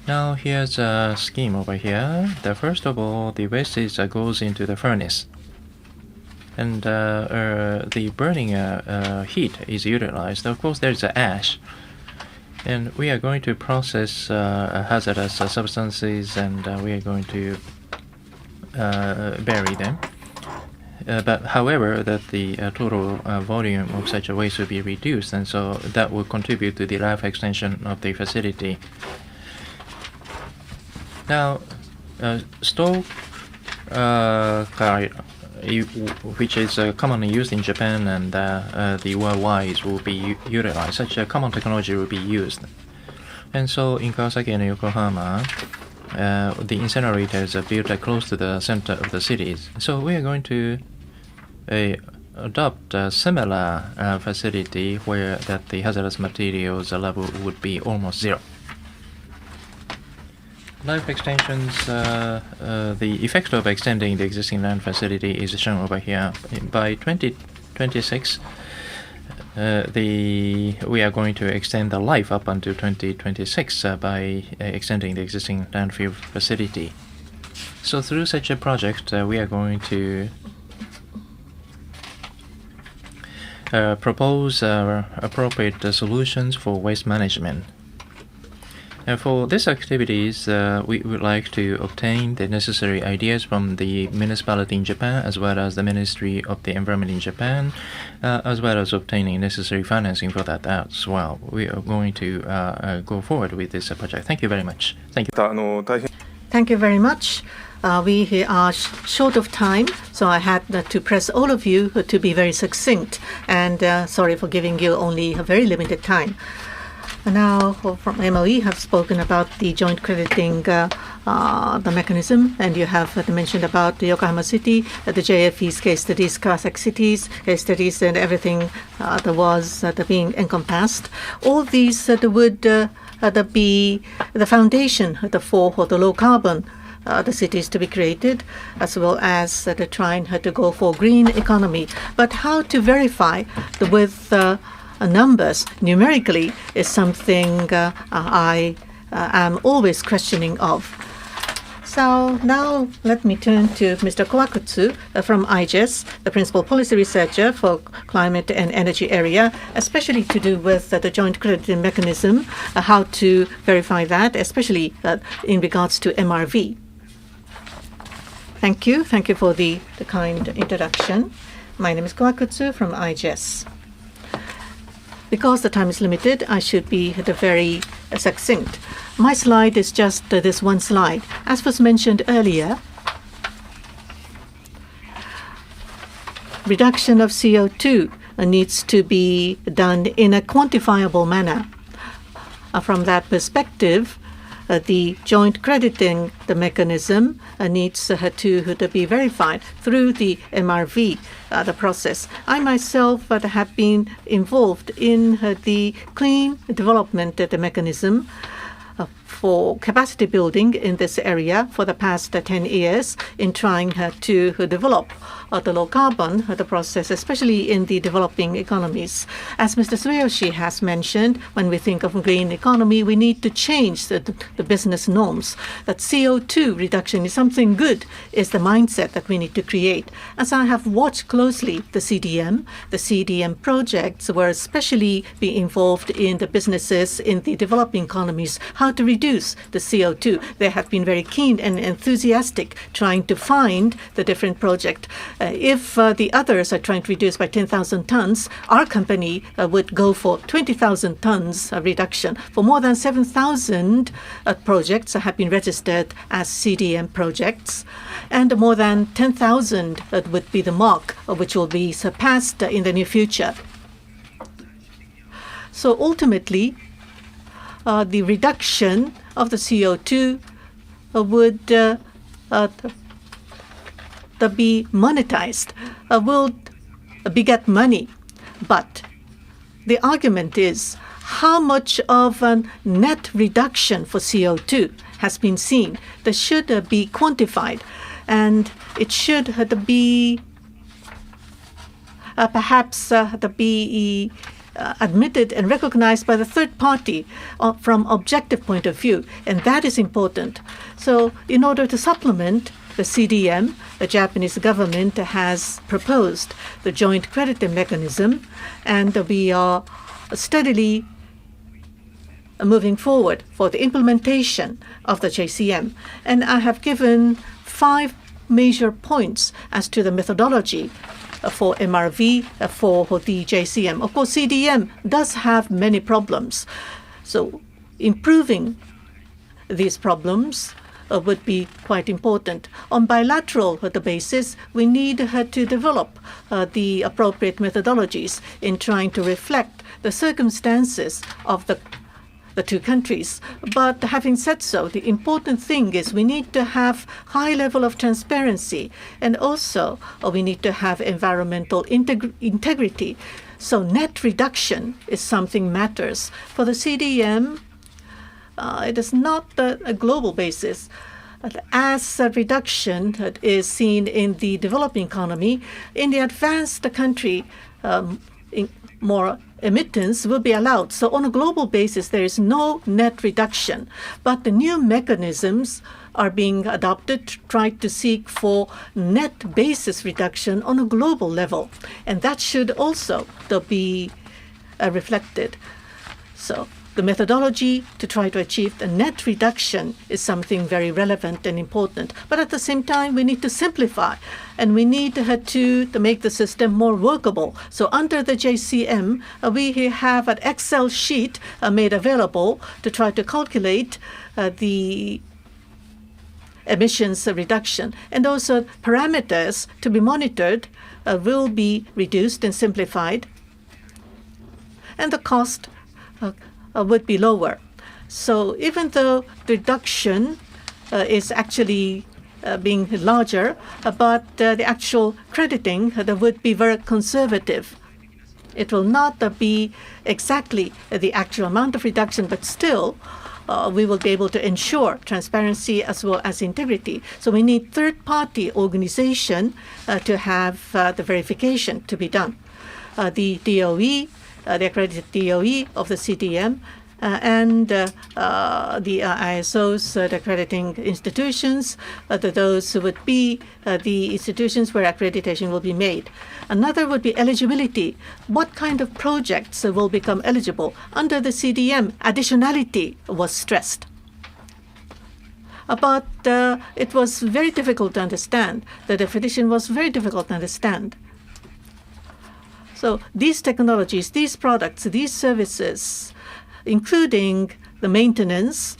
Now here's a scheme over here. First of all, the waste goes into the furnace, and the burning heat is utilized. Of course, there's ash, and we are going to process hazardous substances, and we are going to bury them. But however, that the total volume of such a waste will be reduced, and so that will contribute to the life extension of the facility. Now, stove which is commonly used in Japan and the worldwide will be utilized. Such a common technology will be used. And so in Kawasaki and Yokohama, the incinerators are built close to the center of the cities. So we are going to adopt a similar facility where that the hazardous materials level would be almost zero. Life extensions, the effect of extending the existing land facility is shown over here. By 2026, we are going to extend the life up until 2026 by extending the existing landfill facility. So through such a project, we are going to propose appropriate solutions for waste management. And for these activities, we would like to obtain the necessary ideas from the municipality in Japan, as well as the Ministry of the Environment in Japan, as well as obtaining necessary financing for that as well. We are going to go forward with this project. Thank you very much. Thank you. Thank you very much. We are short of time, so I had to press all of you to be very succinct, and sorry for giving you only a very limited time. Now, from MOE have spoken about the joint crediting the mechanism, and you have mentioned about the Yokohama City, the JFE's case studies, Kawasaki City's case studies, and everything that was being encompassed. All these would be the foundation for the low carbon the cities to be created, as well as trying to go for green economy. But how to verify with numbers numerically is something I am always questioning of. So now let me turn to Mr. Kawakutsu from IGES, the Principal Policy Researcher for Climate and Energy area, especially to do with the joint crediting mechanism, how to verify that, especially in regards to MRV. Thank you. Thank you for the kind introduction. My name is Kawakutsu from IGES. Because the time is limited, I should be very succinct. My slide is just this one slide. As was mentioned earlier, reduction of CO2 needs to be done in a quantifiable manner. From that perspective, the joint crediting the mechanism needs to be verified through the MRV, the process. I myself have been involved in the clean development the mechanism for capacity building in this area for the past 10 years in trying to develop the low carbon the process, especially in the developing economies. As Mr. Tsuyoshi has mentioned, when we think of green economy, we need to change the business norms. That CO2 reduction is something good is the mindset that we need to create. As I have watched closely the CDM projects were especially be involved in the businesses in the developing economies, how to reduce the CO2. They have been very keen and enthusiastic trying to find the different project. If the others are trying to reduce by 10,000 tons, our company would go for 20,000 tons reduction. For more than 7,000 projects have been registered as CDM projects, and more than 10,000 would be the mark which will be surpassed in the near future. So ultimately, the reduction of the CO2 would be monetized, will beget money. But the argument is how much of a net reduction for CO2 has been seen. That should be quantified, and it should be perhaps be admitted and recognized by the third party from objective point of view, and that is important. So in order to supplement the CDM, the Japanese government has proposed the joint crediting mechanism, and we are steadily moving forward for the implementation of the JCM. And I have given 5 major points as to the methodology for MRV for the JCM. Of course, CDM does have many problems. So improving these problems would be quite important. On bilateral basis, we need to develop the appropriate methodologies in trying to reflect the circumstances of the two countries. But having said so, the important thing is we need to have high level of transparency, and also we need to have environmental integrity. So net reduction is something matters. For the CDM, it is not a global basis. As a reduction is seen in the developing economy, in the advanced country, more emittance will be allowed. So on a global basis, there is no net reduction. But the new mechanisms are being adopted to try to seek for net basis reduction on a global level. And that should also be reflected. So the methodology to try to achieve the net reduction is something very relevant and important. But at the same time, we need to simplify, and we need to make the system more workable. So under the JCM, we have an Excel sheet made available to try to calculate the emissions reduction. And also parameters to be monitored will be reduced and simplified. And the cost would be lower. So even though the reduction is actually being larger, but the actual crediting would be very conservative. It will not be exactly the actual amount of reduction, but still we will be able to ensure transparency as well as integrity. So we need third-party organization to have the verification to be done. The DOE, the accredited DOE of the CDM, and the ISOs, the accrediting institutions, those would be the institutions where accreditation will be made. Another would be eligibility. What kind of projects will become eligible? Under the CDM, additionality was stressed. But it was very difficult to understand. The definition was very difficult to understand. So these technologies, these products, these services, including the maintenance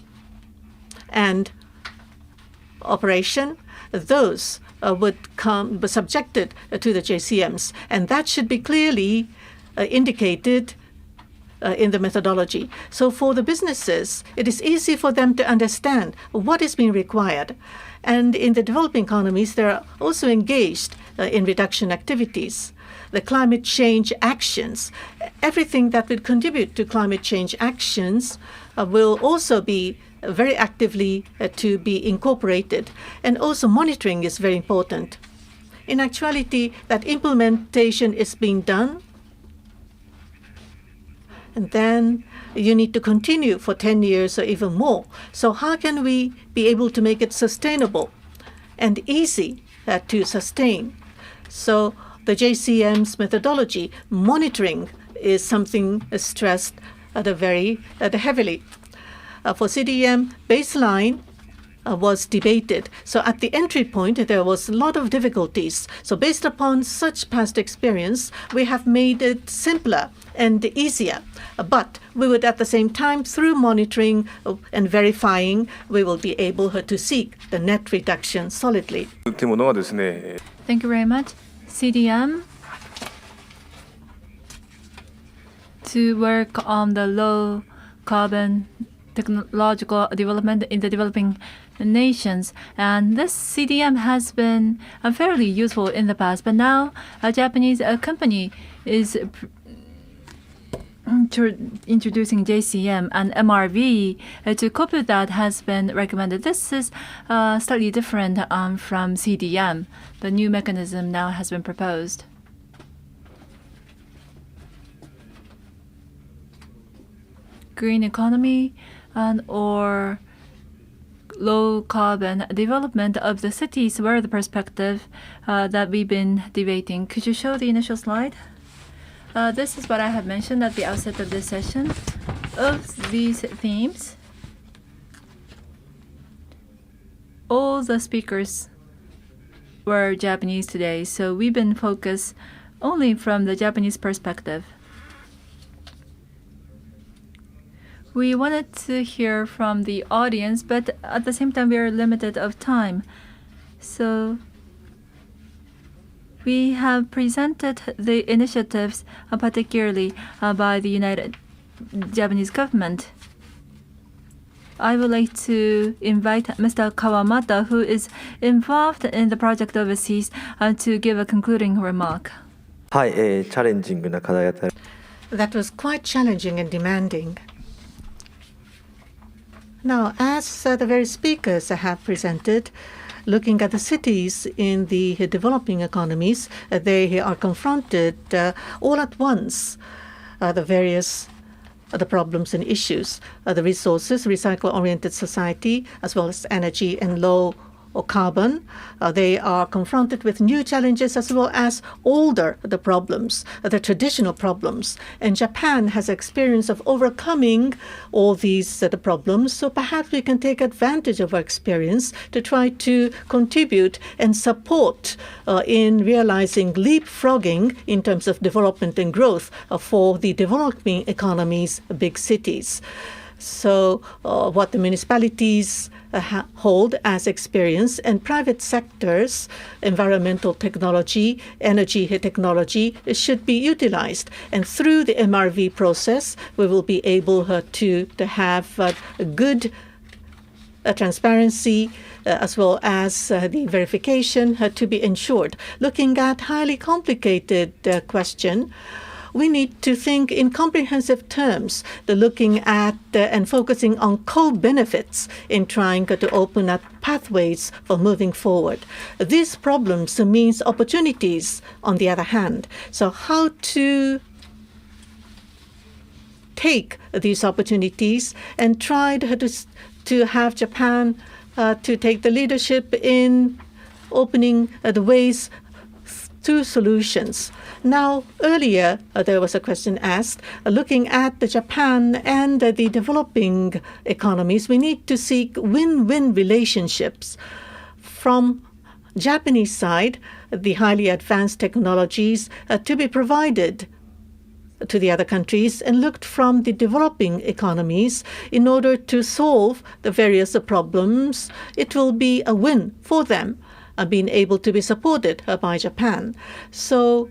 and operation, those would be subjected to the JCMs, and that should be clearly indicated in the methodology. So for the businesses, it is easy for them to understand what is being required. And in the developing economies, they are also engaged in reduction activities. The climate change actions, everything that will contribute to climate change actions will also be very actively to be incorporated. And also monitoring is very important. In actuality, that implementation is being done. And then you need to continue for 10 years or even more. So how can we be able to make it sustainable and easy to sustain? So the JCM's methodology, monitoring is something stressed very heavily. For CDM, baseline was debated. So at the entry point, there was a lot of difficulties. So based upon such past experience, we have made it simpler and easier. But we would at the same time, through monitoring and verifying, we will be able to seek the net reduction solidly. Thank you very much. CDM to work on the low carbon technological development in the developing nations. And this CDM has been fairly useful in the past, but now a Japanese company is introducing JCM, and MRV to cope with that has been recommended. This is slightly different from CDM. The new mechanism now has been proposed. Green economy or low carbon development of the cities were the perspective that we've been debating. Could you show the initial slide? This is what I have mentioned at the outset of this session. Of these themes, all the speakers were Japanese today, so we've been focused only from the Japanese perspective. We wanted to hear from the audience, but at the same time we are limited of time. So we have presented the initiatives, particularly by the United Japanese government. I would like to invite Mr. Kawamata, who is involved in the project overseas, to give a concluding remark. That was quite challenging and demanding. Now, as the various speakers have presented, looking at the cities in the developing economies, they are confronted all at once, the problems and issues, the resources, recycle-oriented society, as well as energy and low or carbon. They are confronted with new challenges as well as the problems, the traditional problems. And Japan has experience of overcoming all these the problems. So perhaps we can take advantage of our experience to try to contribute and support in realizing leapfrogging in terms of development and growth for the developing economies, big cities. So what the municipalities hold as experience and private sectors, environmental technology, energy technology should be utilized. And through the MRV process, we will be able to have a good transparency as well as the verification to be ensured. Looking at highly complicated question, we need to think in comprehensive terms, looking at and focusing on co-benefits in trying to open up pathways for moving forward. These problems means opportunities on the other hand. So how to take these opportunities and try to have Japan to take the leadership in opening the ways to solutions. Now, earlier there was a question asked, looking at the Japan and the developing economies, we need to seek win-win relationships. From Japanese side, the highly advanced technologies to be provided to the other countries, and looked from the developing economies in order to solve the various problems. It will be a win for them, being able to be supported by Japan. So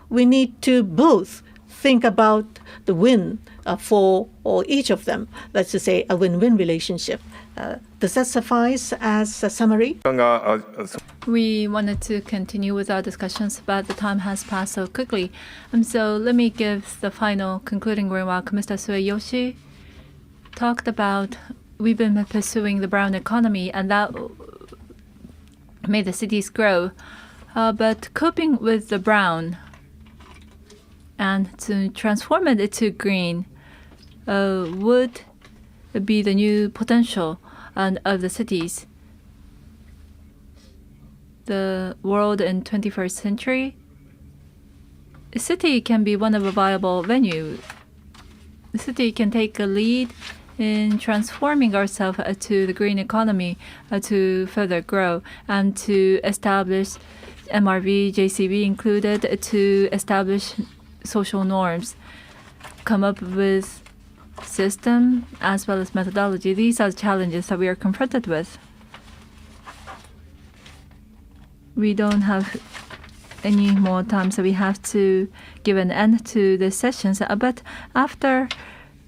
we need to both think about the win for or each of them. Let's just say a win-win relationship. Does that suffice as a summary? We wanted to continue with our discussions, but the time has passed so quickly. So let me give the final concluding remark. Mr. Sueyoshi talked about we've been pursuing the brown economy, and that made the cities grow. But coping with the brown and to transform it into green would be the new potential of the cities. The world in 21st century, a city can be one of a viable venue. The city can take a lead in transforming ourselves to the green economy to further grow and to establish MRV, JCB included, to establish social norms, come up with system as well as methodology. These are the challenges that we are confronted with. We don't have any more time, so we have to give an end to the sessions. But after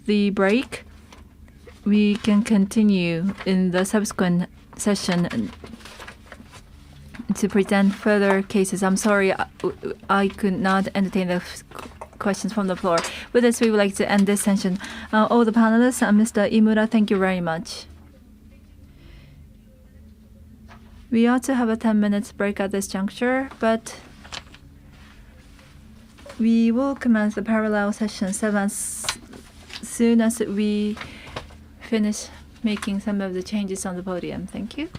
the break, we can continue in the subsequent session to present further cases. I'm sorry, I could not entertain the questions from the floor. With this, we would like to end this session. All the panelists, Mr. Imura, thank you very much. We ought to have a 10 minutes break at this juncture, but we will commence the parallel session 7 as soon as we finish making some of the changes on the podium. Thank you.